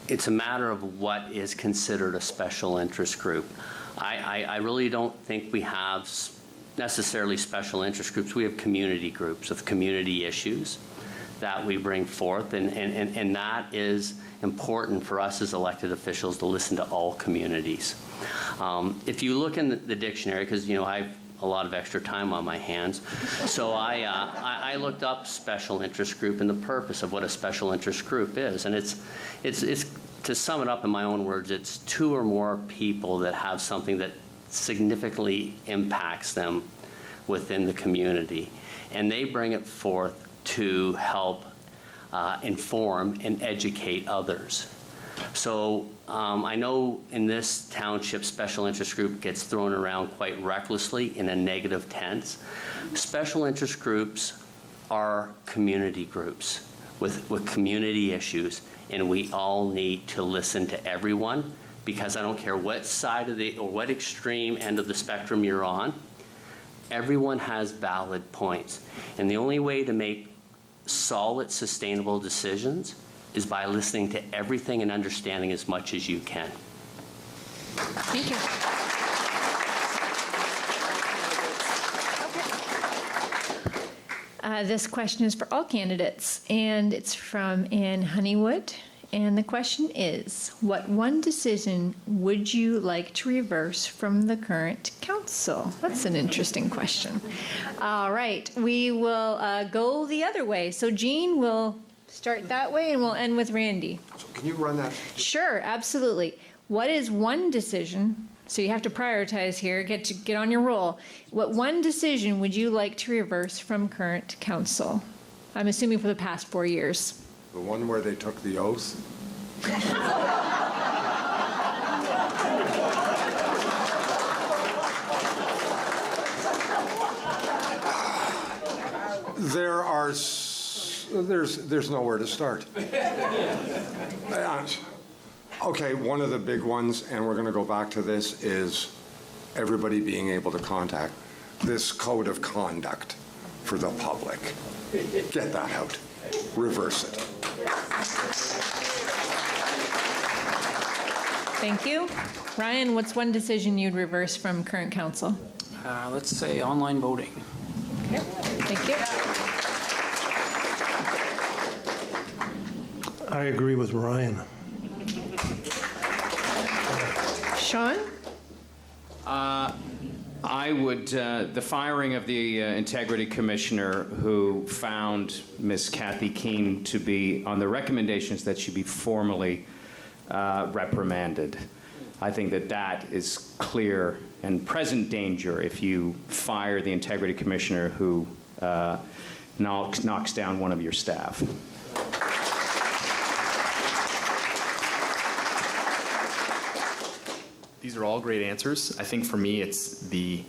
it's a matter of what is considered a special interest group. I really don't think we have necessarily special interest groups. We have community groups with community issues that we bring forth, and that is important for us as elected officials to listen to all communities. If you look in the dictionary, because I have a lot of extra time on my hands, so I looked up special interest group and the purpose of what a special interest group is, and it's to sum it up in my own words, it's two or more people that have something that significantly impacts them within the community, and they bring it forth to help inform and educate others. So I know in this township, special interest group gets thrown around quite recklessly in a negative tense. Special interest groups are community groups with community issues, and we all need to listen to everyone, because I don't care what side of or what extreme end of the spectrum you're on, everyone has valid points. And the only way to make solid, sustainable decisions is by listening to everything and understanding as much as you can. Thank you. This question is for all candidates, and it's from Ann Honeywood. And the question is, what one decision would you like to reverse from the current council? That's an interesting question. All right, we will go the other way. So Jean will start that way, and we'll end with Randy. So can you run that? Sure, absolutely. What is one decision? So you have to prioritize here, get on your roll. What one decision would you like to reverse from current council? I'm assuming for the past 4 years. The one where they took the oath? There's nowhere to start. Okay, one of the big ones, and we're going to go back to this, is everybody being able to contact this code of conduct for the public. Get that out. Reverse it. Thank you. Ryan, what's one decision you'd reverse from current council? Let's say online voting. Okay. Thank you. I agree with Ryan. Sean? I would, the firing of the integrity commissioner who found Ms. Kathy Keene to be, on the recommendations that she be formally reprimanded. I think that is clear and present danger if you fire the integrity commissioner who knocks down one of your staff. These are all great answers. I think for me, it's the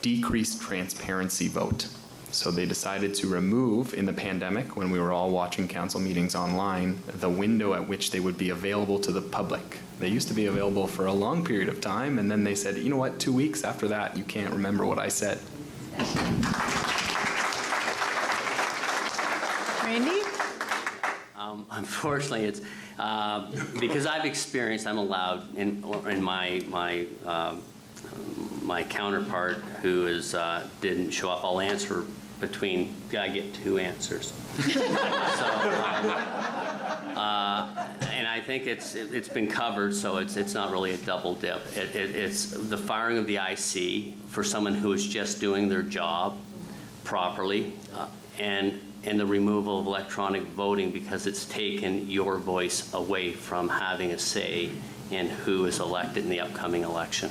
decreased transparency vote. So they decided to remove, in the pandemic, when we were all watching council meetings online, the window at which they would be available to the public. They used to be available for a long period of time, and then they said, you know what, 2 weeks after that, you can't remember what I said. Randy? Unfortunately, it's because I've experienced. I'm allowed in my counterpart who is didn't show up. I'll answer between. I get 2 answers. And I think it's been covered, so it's not really a double dip. It's the firing of the IC for someone who is just doing their job properly, and the removal of electronic voting because it's taken your voice away from having a say in who is elected in the upcoming election.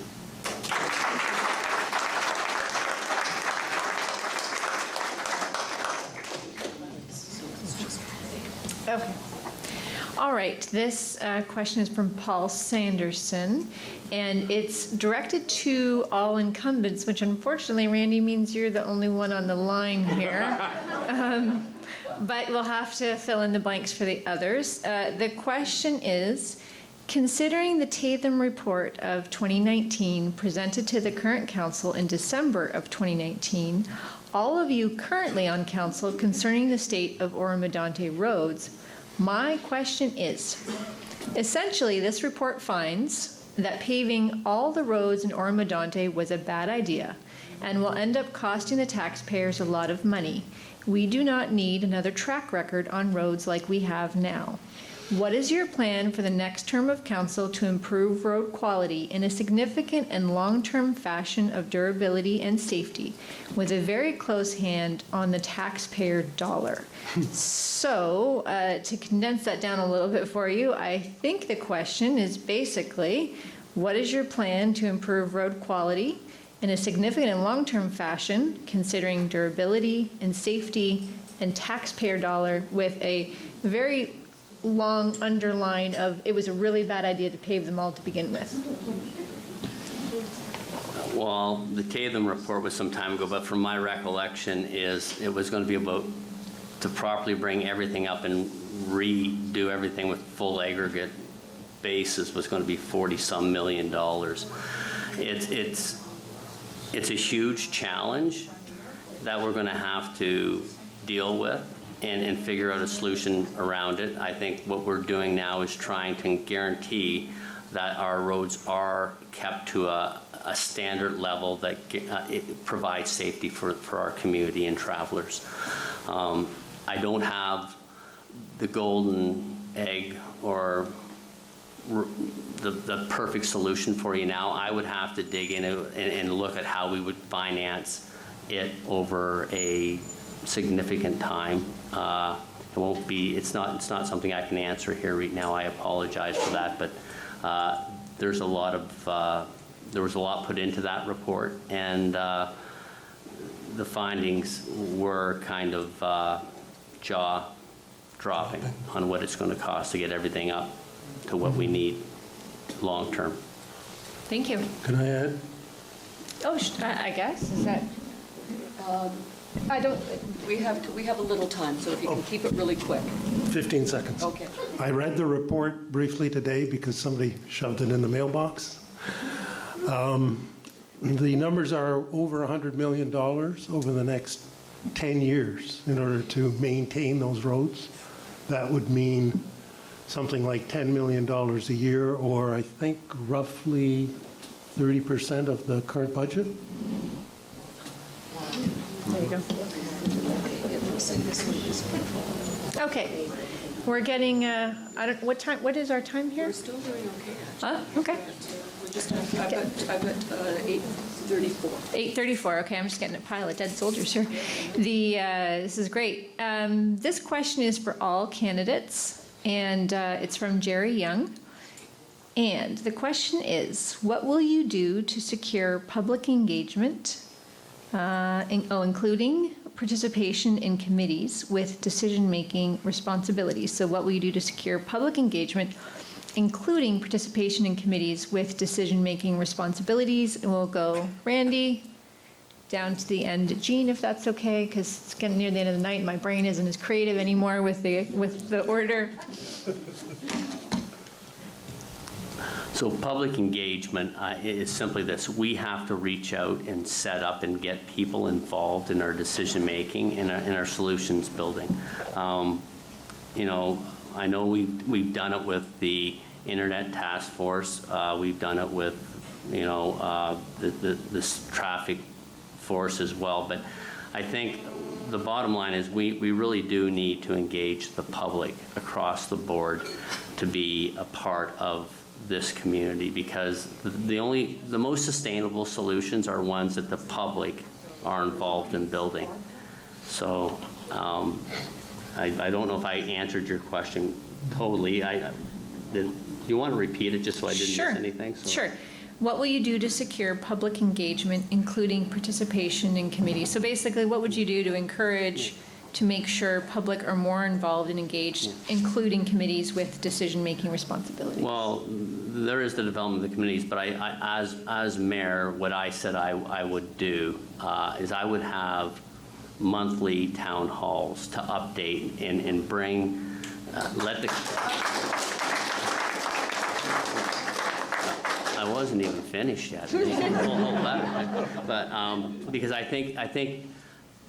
Okay. All right, this question is from Paul Sanderson, and it's directed to all incumbents, which unfortunately, Randy, means you're the only one on the line here. But we'll have to fill in the blanks for the others. The question is, considering the Tatham report of 2019 presented to the current council in December of 2019, all of you currently on council concerning the state of Oro-Medonte roads, my question is, essentially this report finds that paving all the roads in Oro-Medonte was a bad idea and will end up costing the taxpayers a lot of money. We do not need another track record on roads like we have now. What is your plan for the next term of council to improve road quality in a significant and long-term fashion of durability and safety with a very close hand on the taxpayer dollar? So, to condense that down a little bit for you, I think the question is basically, what is your plan to improve road quality in a significant and long-term fashion, considering durability and safety and taxpayer dollar, with a very long underline of it was a really bad idea to pave them all to begin with? Well, the Tatham report was some time ago, but from my recollection is it was going to be about to properly bring everything up and redo everything with full aggregate basis was going to be $40-some million. It's a huge challenge that we're going to have to deal with and figure out a solution around it. I think what we're doing now is trying to guarantee that our roads are kept to a standard level that it provides safety for our community and travelers. I don't have the golden egg or the perfect solution for you now. I would have to dig in and look at how we would finance it over a significant time. It won't be. It's not something I can answer here right now. I apologize for that, but there was a lot put into that report, and the findings were kind of jaw-dropping on what it's going to cost to get everything up to what we need long term. Thank you. Can I add? Oh, I guess, is that? I don't. We have a little time, so if you can keep it really quick. 15 seconds. Okay. I read the report briefly today because somebody shoved it in the mailbox. The numbers are over $100 million over the next 10 years in order to maintain those roads. That would mean something like $10 million a year, or I think roughly 30% of the current budget. There you go. Okay, we're getting. I don't. What time? What is our time here? We're still doing okay. Huh? Okay. We're just. I've got 8:34. 8:34. Okay, I'm just getting a pile of dead soldiers here. This is great. This question is for all candidates, and it's from Jerry Young. And the question is, what will you do to secure public engagement, including participation in committees with decision-making responsibilities? So what will you do to secure public engagement, including participation in committees with decision-making responsibilities? And we'll go Randy, down to the end. Jean, if that's okay, because it's getting near the end of the night and my brain isn't as creative anymore with the order. So public engagement is simply this. We have to reach out and set up and get people involved in our decision-making, in our solutions building. You know, I know we've done it with the Internet Task Force. We've done it with, you know, this traffic force as well. But I think the bottom line is we really do need to engage the public across the board to be a part of this community, because the most sustainable solutions are ones that the public are involved in building. So I don't know if I answered your question totally. Do you want to repeat it just so I didn't miss anything? Sure. What will you do to secure public engagement, including participation in committees? So basically, what would you do to encourage, to make sure public are more involved and engaged, including committees with decision-making responsibilities? Well, there is the development of the committees, but as mayor, what I said I would do is I would have monthly town halls to update and bring, I wasn't even finished yet. But because I think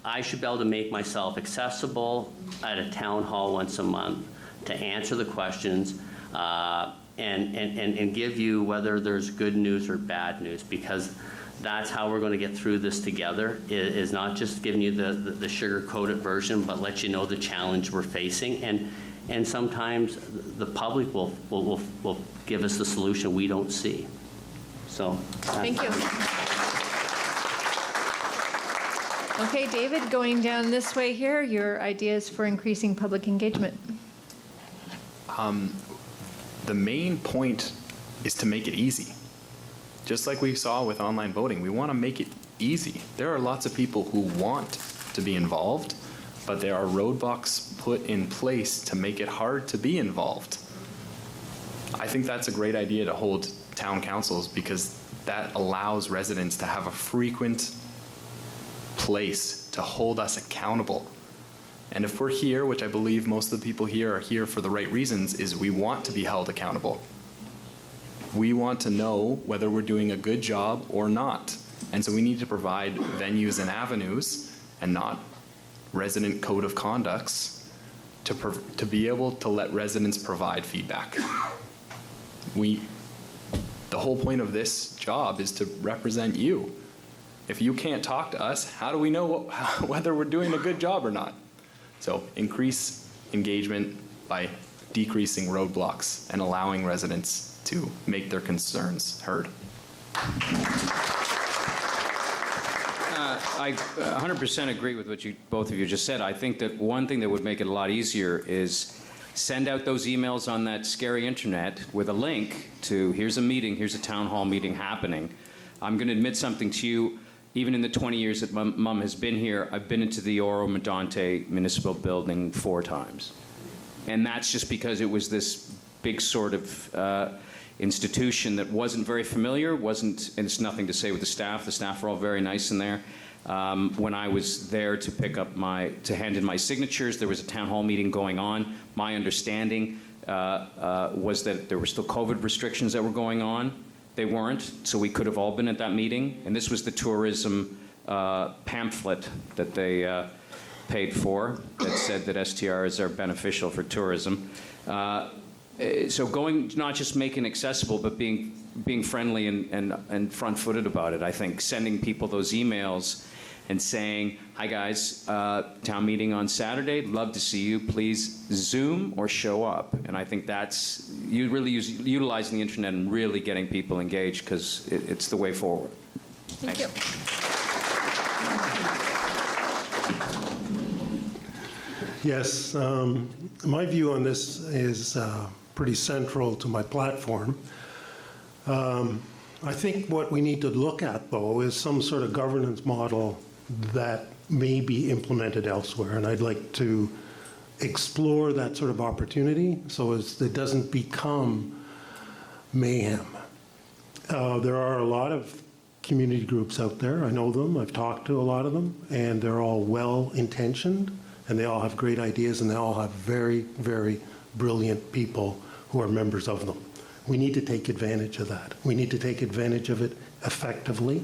I should be able to make myself accessible at a town hall once a month to answer the questions and give you whether there's good news or bad news, because that's how we're going to get through this together, is not just giving you the sugar-coated version, but let you know the challenge we're facing. And sometimes the public will give us the solution we don't see. So Thank you. Okay, David, going down this way here, your ideas for increasing public engagement. The main point is to make it easy. Just like we saw with online voting, we want to make it easy. There are lots of people who want to be involved, but there are roadblocks put in place to make it hard to be involved. I think that's a great idea to hold town councils, because that allows residents to have a frequent place to hold us accountable. And if we're here, which I believe most of the people here are here for the right reasons, is we want to be held accountable. We want to know whether we're doing a good job or not. And so we need to provide venues and avenues, and not resident code of conducts, to be able to let residents provide feedback. The whole point of this job is to represent you. If you can't talk to us, how do we know whether we're doing a good job or not? So increase engagement by decreasing roadblocks and allowing residents to make their concerns heard. I 100% agree with what both of you just said. I think that one thing that would make it a lot easier is send out those emails on that scary internet with a link to, here's a meeting, here's a town hall meeting happening. I'm going to admit something to you. Even in the 20 years that Mom has been here, I've been into the Oro-Medonte municipal building 4 times. And that's just because it was this big sort of institution that wasn't very familiar, and it's nothing to say with the staff. The staff are all very nice in there. When I was there to to hand in my signatures, there was a town hall meeting going on. My understanding was that there were still COVID restrictions that were going on. They weren't, so we could have all been at that meeting. And this was the tourism pamphlet that they paid for that said that STRs are beneficial for tourism. So not just making it accessible, but being friendly and front-footed about it. I think sending people those emails and saying, hi guys, town meeting on Saturday, love to see you, please Zoom or show up. And I think that's, you really utilizing the internet and really getting people engaged, because it's the way forward. Thank you. Yes, my view on this is pretty central to my platform. I think what we need to look at, though, is some sort of governance model that may be implemented elsewhere, and I'd like to explore that sort of opportunity so as it doesn't become mayhem. There are a lot of community groups out there. I know them, I've talked to a lot of them, and they're all well-intentioned, and they all have great ideas, and they all have very, very brilliant people who are members of them. We need to take advantage of that. We need to take advantage of it effectively,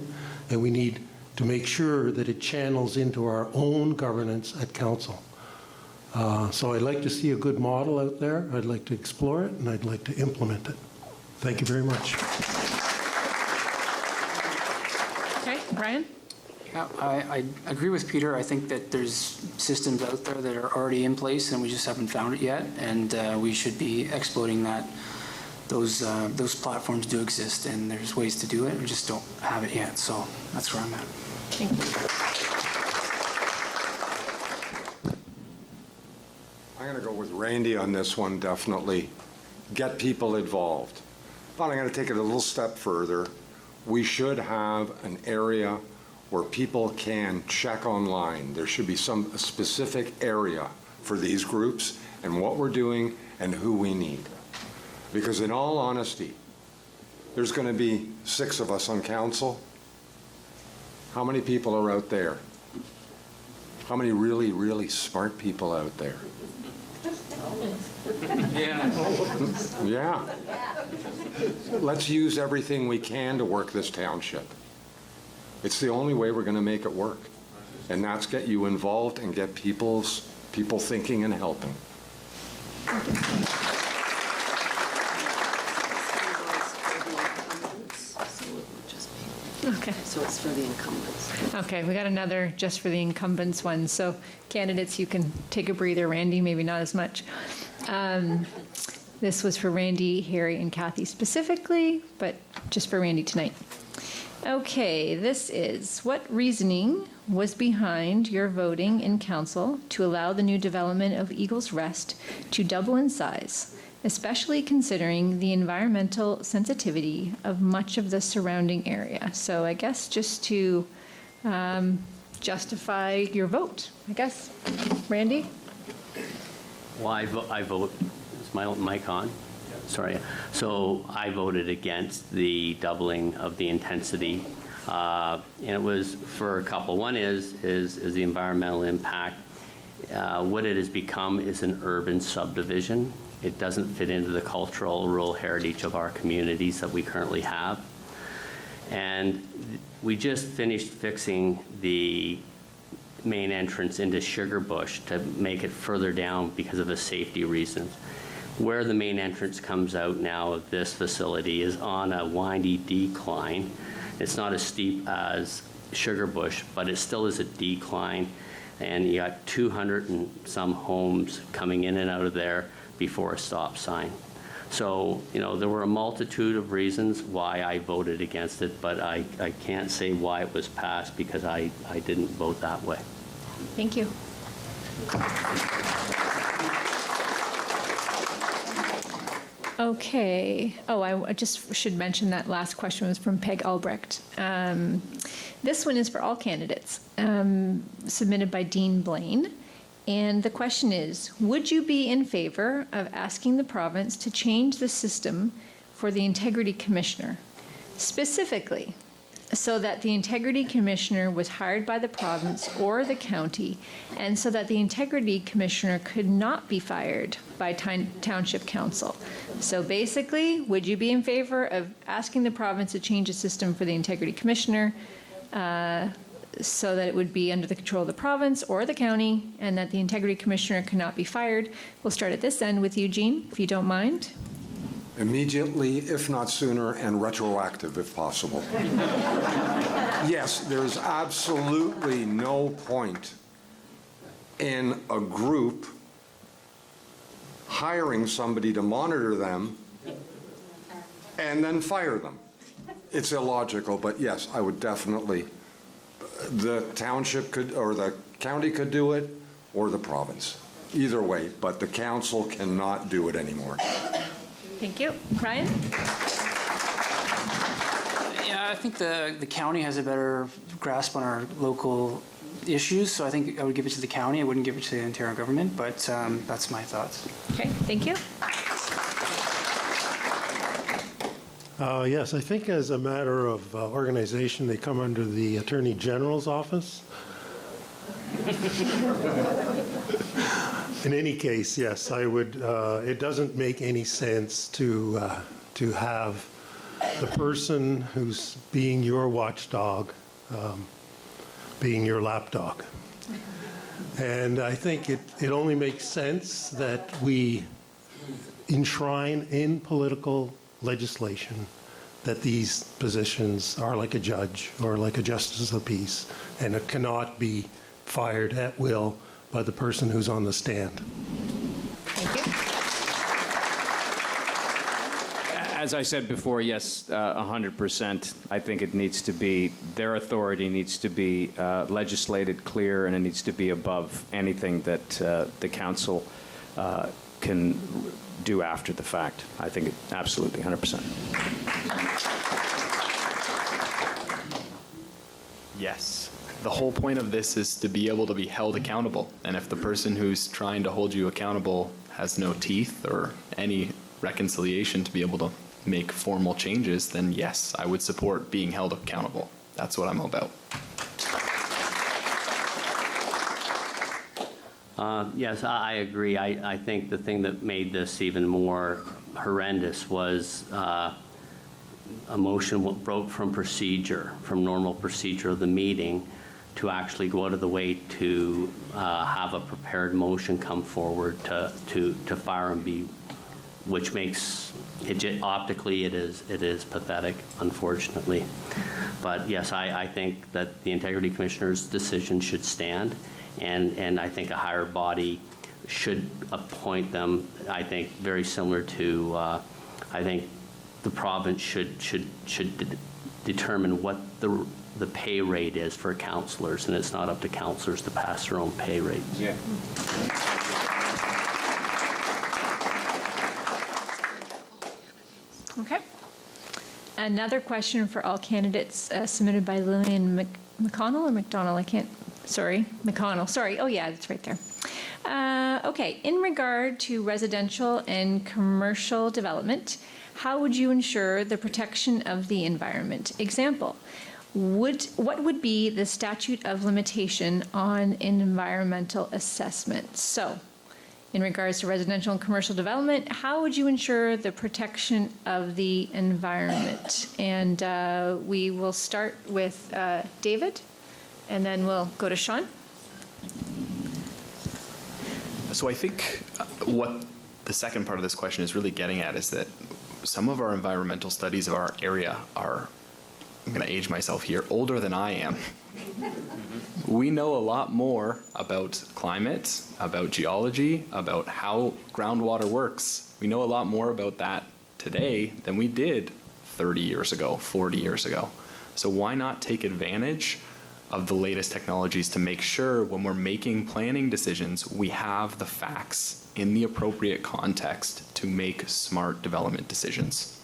and we need to make sure that it channels into our own governance at council. So I'd like to see a good model out there. I'd like to explore it, and I'd like to implement it. Thank you very much. Okay, Brian? Yeah, I agree with Peter. I think that there's systems out there that are already in place and we just haven't found it yet, and we should be exploiting that. Those platforms do exist and there's ways to do it. We just don't have it yet, so that's where I'm at. Thank you. I'm going to go with Randy on this one, definitely. Get people involved. But I'm going to take it a little step further. We should have an area where people can check online. There should be some specific area for these groups and what we're doing and who we need. Because in all honesty, there's going to be 6 of us on council. How many people are out there? How many really, really smart people out there? Yeah. Let's use everything we can to work this township. It's the only way we're going to make it work. And that's get you involved and get people thinking and helping. Okay. So it's for the incumbents. Okay, we got another just for the incumbents one. So candidates, you can take a breather. Randy, maybe not as much. This was for Randy, Harry, and Kathy specifically, but just for Randy tonight. Okay, this is what reasoning was behind your voting in council to allow the new development of Eagles Rest to double in size, especially considering the environmental sensitivity of much of the surrounding area. So I guess just to justify your vote, I guess. Randy? Well, I vote, is my mic on? Sorry. So I voted against the doubling of the intensity. And it was for a couple. One is the environmental impact. What it has become is an urban subdivision. It doesn't fit into the cultural, rural heritage of our communities that we currently have. And we just finished fixing the main entrance into Sugarbush to make it further down because of the safety reasons. Where the main entrance comes out now of this facility is on a windy decline. It's not as steep as Sugarbush, but it still is a decline. And you got 200 and some homes coming in and out of there before a stop sign. So, you know, there were a multitude of reasons why I voted against it, but I can't say why it was passed because I didn't vote that way. Thank you. Okay. Oh, I just should mention that last question was from Peg Albrecht. This one is for all candidates, submitted by Dean Blaine. And the question is, would you be in favor of asking the province to change the system for the Integrity Commissioner, specifically so that the Integrity Commissioner was hired by the province or the county, and so that the Integrity Commissioner could not be fired by Township Council? So basically, would you be in favor of asking the province to change the system for the Integrity Commissioner so that it would be under the control of the province or the county, and that the Integrity Commissioner cannot be fired? We'll start at this end with Eugene, if you don't mind. Immediately, if not sooner, and retroactive if possible. Yes, there's absolutely no point in a group hiring somebody to monitor them and then fire them. It's illogical, but yes, I would definitely, the township could, or the county could do it, or the province. Either way, but the council cannot do it anymore. Thank you. Ryan? Yeah, I think the county has a better grasp on our local issues, so I think I would give it to the county. I wouldn't give it to the Ontario government, but that's my thoughts. Okay, thank you. Yes, I think as a matter of organization, they come under the Attorney General's office. In any case, yes, I would, it doesn't make any sense to have the person who's being your watchdog being your lapdog. And I think it only makes sense that we enshrine in political legislation that these positions are like a judge or like a justice of the peace, and it cannot be fired at will by the person who's on the stand. Thank you. As I said before, yes, 100%. I think it needs to be, their authority needs to be legislated clear, and it needs to be above anything that the council can do after the fact. I think it absolutely 100%. Yes. The whole point of this is to be able to be held accountable. And if the person who's trying to hold you accountable has no teeth or any reconciliation to be able to make formal changes, then yes, I would support being held accountable. That's what I'm about. Yes, I agree. I think the thing that made this even more horrendous was a motion broke from procedure, from normal procedure of the meeting, to actually go out of the way to have a prepared motion come forward to fire and be, which makes it optically it is pathetic, unfortunately. But yes, I think that the Integrity Commissioner's decision should stand, and I think a higher body should appoint them. I think very similar to I think the province should determine what the pay rate is for councillors, and it's not up to councillors to pass their own pay rates. Yeah. Okay. Another question for all candidates submitted by Lillian McConnell or McDonald? McConnell. Sorry. Oh, yeah, that's right there. Okay. In regard to residential and commercial development, how would you ensure the protection of the environment? Example, what would be the statute of limitation on environmental assessment? So, in regards to residential and commercial development, how would you ensure the protection of the environment? And we will start with David, and then we'll go to Sean. So I think what the second part of this question is really getting at is that some of our environmental studies of our area are, I'm going to age myself here, older than I am. We know a lot more about climate, about geology, about how groundwater works. We know a lot more about that today than we did 30 years ago, 40 years ago. So why not take advantage of the latest technologies to make sure when we're making planning decisions, we have the facts in the appropriate context to make smart development decisions.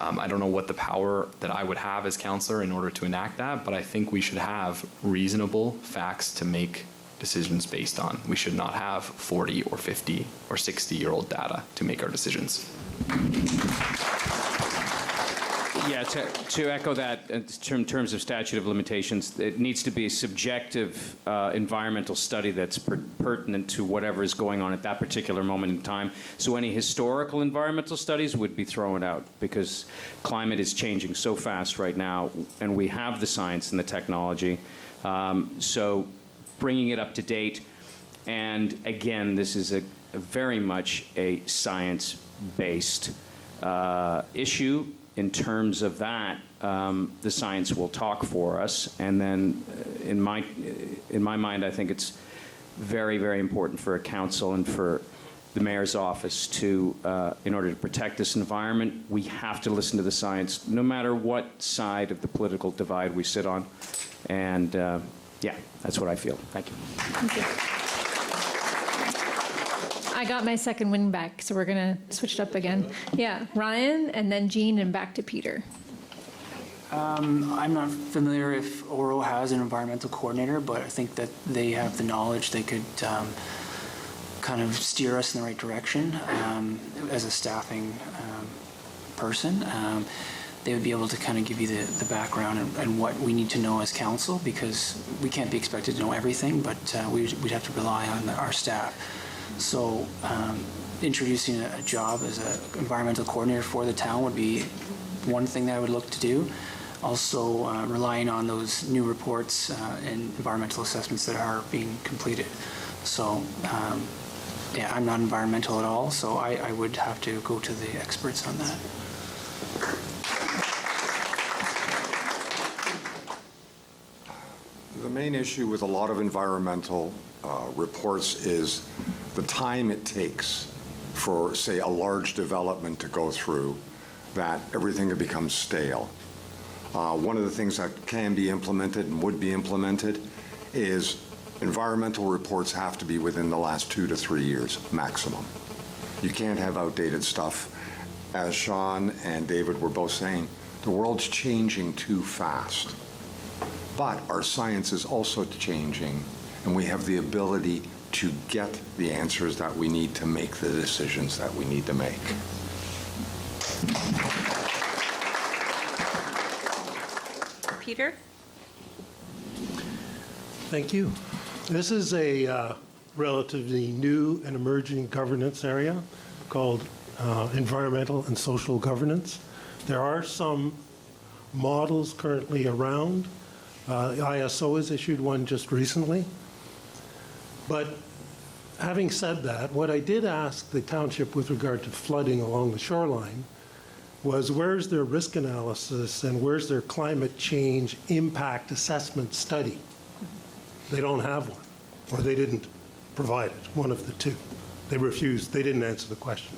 I don't know what the power that I would have as councillor in order to enact that, but I think we should have reasonable facts to make decisions based on. We should not have 40 or 50 or 60-year-old data to make our decisions. Yeah, to echo that, in terms of statute of limitations, it needs to be a subjective environmental study that's pertinent to whatever is going on at that particular moment in time. So any historical environmental studies would be thrown out, because climate is changing so fast right now, and we have the science and the technology. So bringing it up to date, and again, this is a very much a science-based issue. In terms of that, the science will talk for us. And then in my mind, I think it's very, very important for a council and for the mayor's office to, in order to protect this environment, we have to listen to the science, no matter what side of the political divide we sit on. And yeah, that's what I feel. Thank you. Thank you. I got my second win back, so we're going to switch it up again. Yeah, Ryan, and then Jean, and back to Peter. I'm not familiar if Oro has an environmental coordinator, but I think that they have the knowledge. They could kind of steer us in the right direction as a staffing person. They would be able to kind of give you the background and what we need to know as council, because we can't be expected to know everything, but we'd have to rely on our staff. So introducing a job as an environmental coordinator for the town would be one thing that I would look to do. Also relying on those new reports and environmental assessments that are being completed. So yeah, I'm not environmental at all, so I would have to go to the experts on that. The main issue with a lot of environmental reports is the time it takes for, say, a large development to go through, that everything becomes stale. One of the things that can be implemented and would be implemented is environmental reports have to be within the last 2 to 3 years maximum. You can't have outdated stuff. As Sean and David were both saying, the world's changing too fast. But our science is also changing, and we have the ability to get the answers that we need to make the decisions that we need to make. Peter? Thank you. This is a relatively new and emerging governance area called environmental and social governance. There are some models currently around. ISO has issued one just recently. But having said that, what I did ask the township with regard to flooding along the shoreline was, where's their risk analysis and where's their climate change impact assessment study? They don't have one, or they didn't provide it, one of the two. They refused, they didn't answer the question.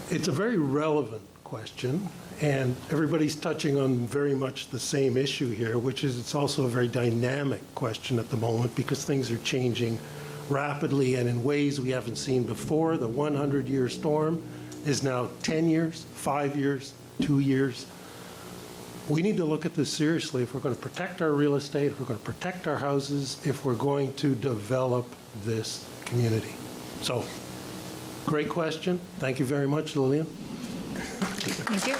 It's a very relevant question, and everybody's touching on very much the same issue here, which is it's also a very dynamic question at the moment because things are changing rapidly and in ways we haven't seen before. The 100-year storm is now 10 years, 5 years, 2 years. We need to look at this seriously if we're going to protect our real estate, if we're going to protect our houses, if we're going to develop this community. So, great question. Thank you very much, Lillian. Thank you.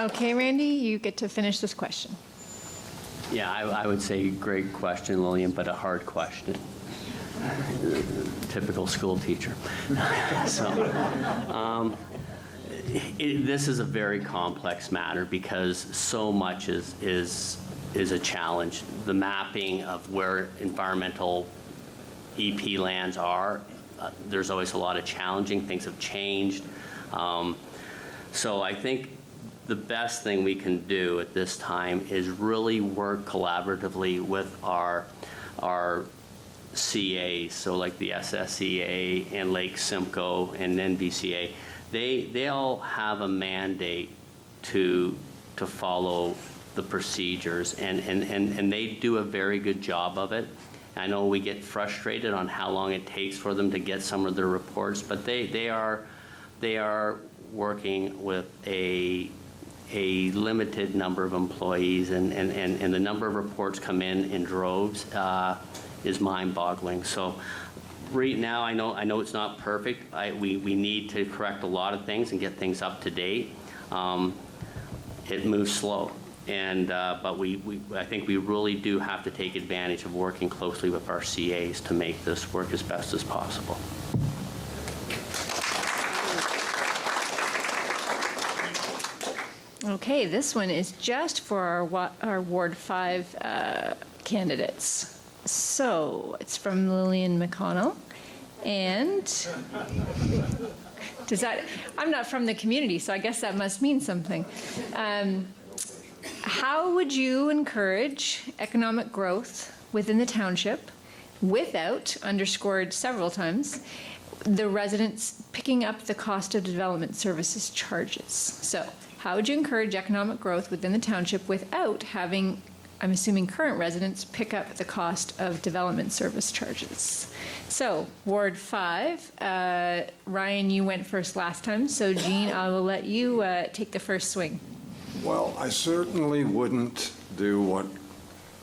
Okay, Randy, you get to finish this question. Yeah, I would say great question, Lillian, but a hard question. Typical school teacher. So, this is a very complex matter because so much is a challenge. The mapping of where environmental EP lands are, there's always a lot of challenging things have changed. So I think the best thing we can do at this time is really work collaboratively with our CAs, so like the SSEA and Lake Simcoe and NBCA. They all have a mandate to follow the procedures, and they do a very good job of it. I know we get frustrated on how long it takes for them to get some of their reports, but they are working with a limited number of employees, and the number of reports come in droves is mind-boggling. So right now, I know it's not perfect. We need to correct a lot of things and get things up to date. It moves slow. But I think we really do have to take advantage of working closely with our CAs to make this work as best as possible. Okay, this one is just for our Ward 5 candidates. So it's from Lillian McConnell. And I'm not from the community, so I guess that must mean something. How would you encourage economic growth within the township without, underscored several times, the residents picking up the cost of development services charges? So how would you encourage economic growth within the township without having, I'm assuming, current residents pick up the cost of development service charges? So, Ward 5, Ryan, you went first last time, so Jean, I will let you take the first swing. Well, I certainly wouldn't do what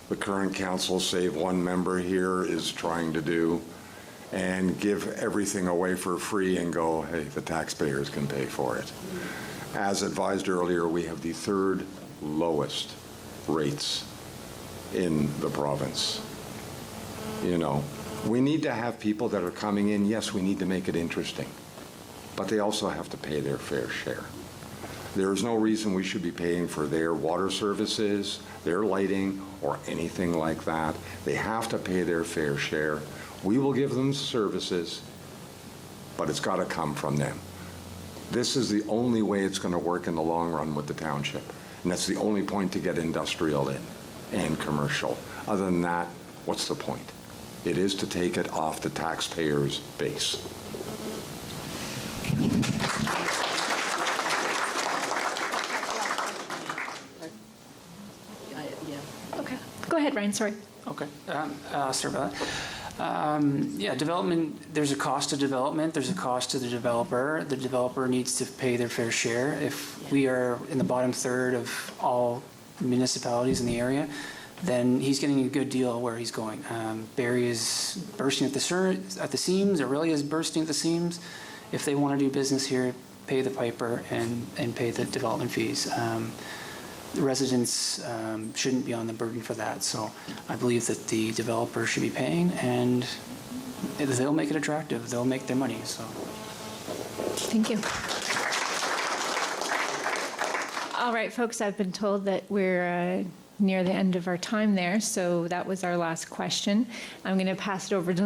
the current council, save one member here, is trying to do, and give everything away for free and go, hey, the taxpayers can pay for it. As advised earlier, we have the third lowest rates in the province. You know, we need to have people that are coming in. Yes, we need to make it interesting, but they also have to pay their fair share. There is no reason we should be paying for their water services, their lighting, or anything like that. They have to pay their fair share. We will give them services, but it's got to come from them. This is the only way it's going to work in the long run with the township, and that's the only point to get industrial in and commercial. Other than that, what's the point? It is to take it off the taxpayers' base. Okay. Go ahead, Ryan, sorry. Okay, sorry about that. Yeah, development, there's a cost to development, there's a cost to the developer. The developer needs to pay their fair share. If we are in the bottom third of all municipalities in the area, then he's getting a good deal where he's going. Barrie is bursting at the seams, Aurelia is bursting at the seams. If they want to do business here, pay the piper and pay the development fees. The residents shouldn't be on the burden for that. So I believe that the developer should be paying, and they'll make it attractive. They'll make their money. So. Thank you. All right, folks, I've been told that we're near the end of our time there, so that was our last question. I'm going to pass it over to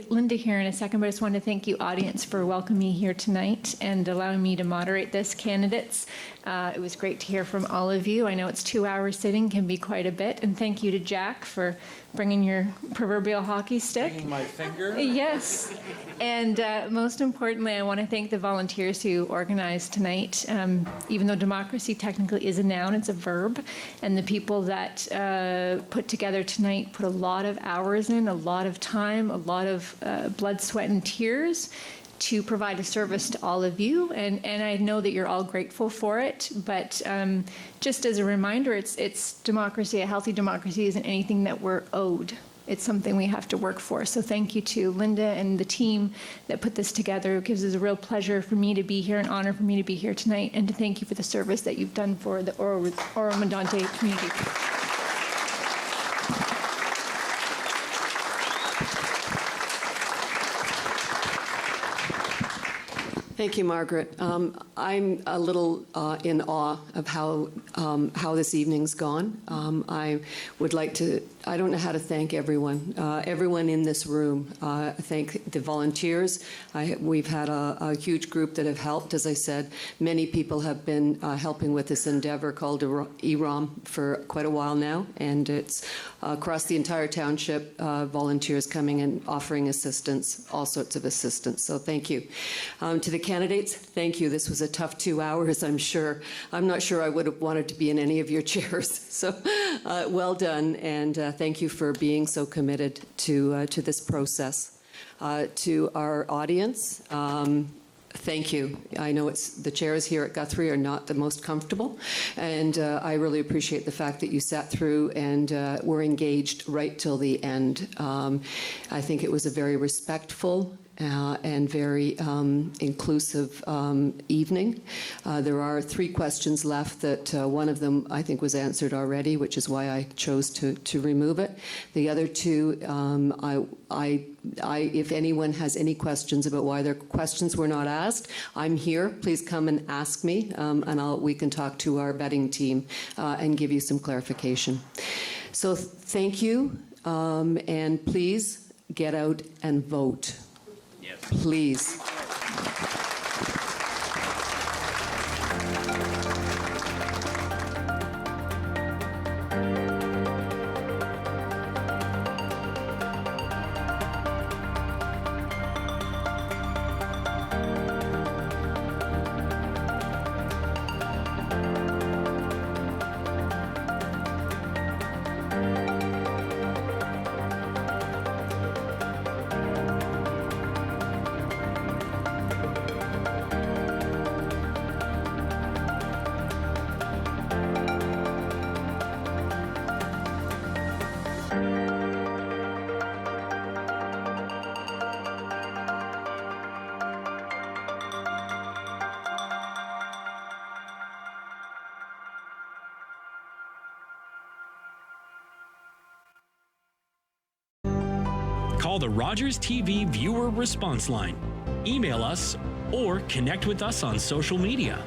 Linda here in a second, but I just want to thank you, audience, for welcoming me here tonight and allowing me to moderate this. Candidates, it was great to hear from all of you. I know it's 2 hours sitting, can be quite a bit, and thank you to Jack for bringing your proverbial hockey stick. Bringing my finger? Yes, and most importantly, I want to thank the volunteers who organized tonight. Even though democracy technically is a noun, it's a verb, and the people that put together tonight put a lot of hours in, a lot of time, a lot of blood, sweat, and tears to provide a service to all of you, and I know that you're all grateful for it, but just as a reminder, it's democracy. A healthy democracy isn't anything that we're owed. It's something we have to work for. So thank you to Linda and the team that put this together. It gives us a real pleasure for me to be here, an honor for me to be here tonight, and to thank you for the service that you've done for the Oro-Medonte community. Thank you, Margaret. I'm a little in awe of how this evening's gone. I would like to, I don't know how to thank everyone. Everyone in this room. Thank the volunteers. We've had a huge group that have helped. As I said, many people have been helping with this endeavor called EROM for quite a while now, and it's across the entire township, volunteers coming and offering assistance, all sorts of assistance. So thank you. To the candidates, thank you. This was a tough 2 hours, I'm sure. I'm not sure I would have wanted to be in any of your chairs. So well done, and thank you for being so committed to this process. To our audience, thank you. I know the chairs here at Guthrie are not the most comfortable, and I really appreciate the fact that you sat through and were engaged right till the end. I think it was a very respectful and very inclusive evening. There are 3 questions left that one of them I think was answered already, which is why I chose to remove it. The other 2, if anyone has any questions about why their questions were not asked, I'm here. Please come and ask me, and we can talk to our vetting team and give you some clarification. So thank you, and please get out and vote. Please. Call the Rogers TV viewer response line, email us, or connect with us on social media.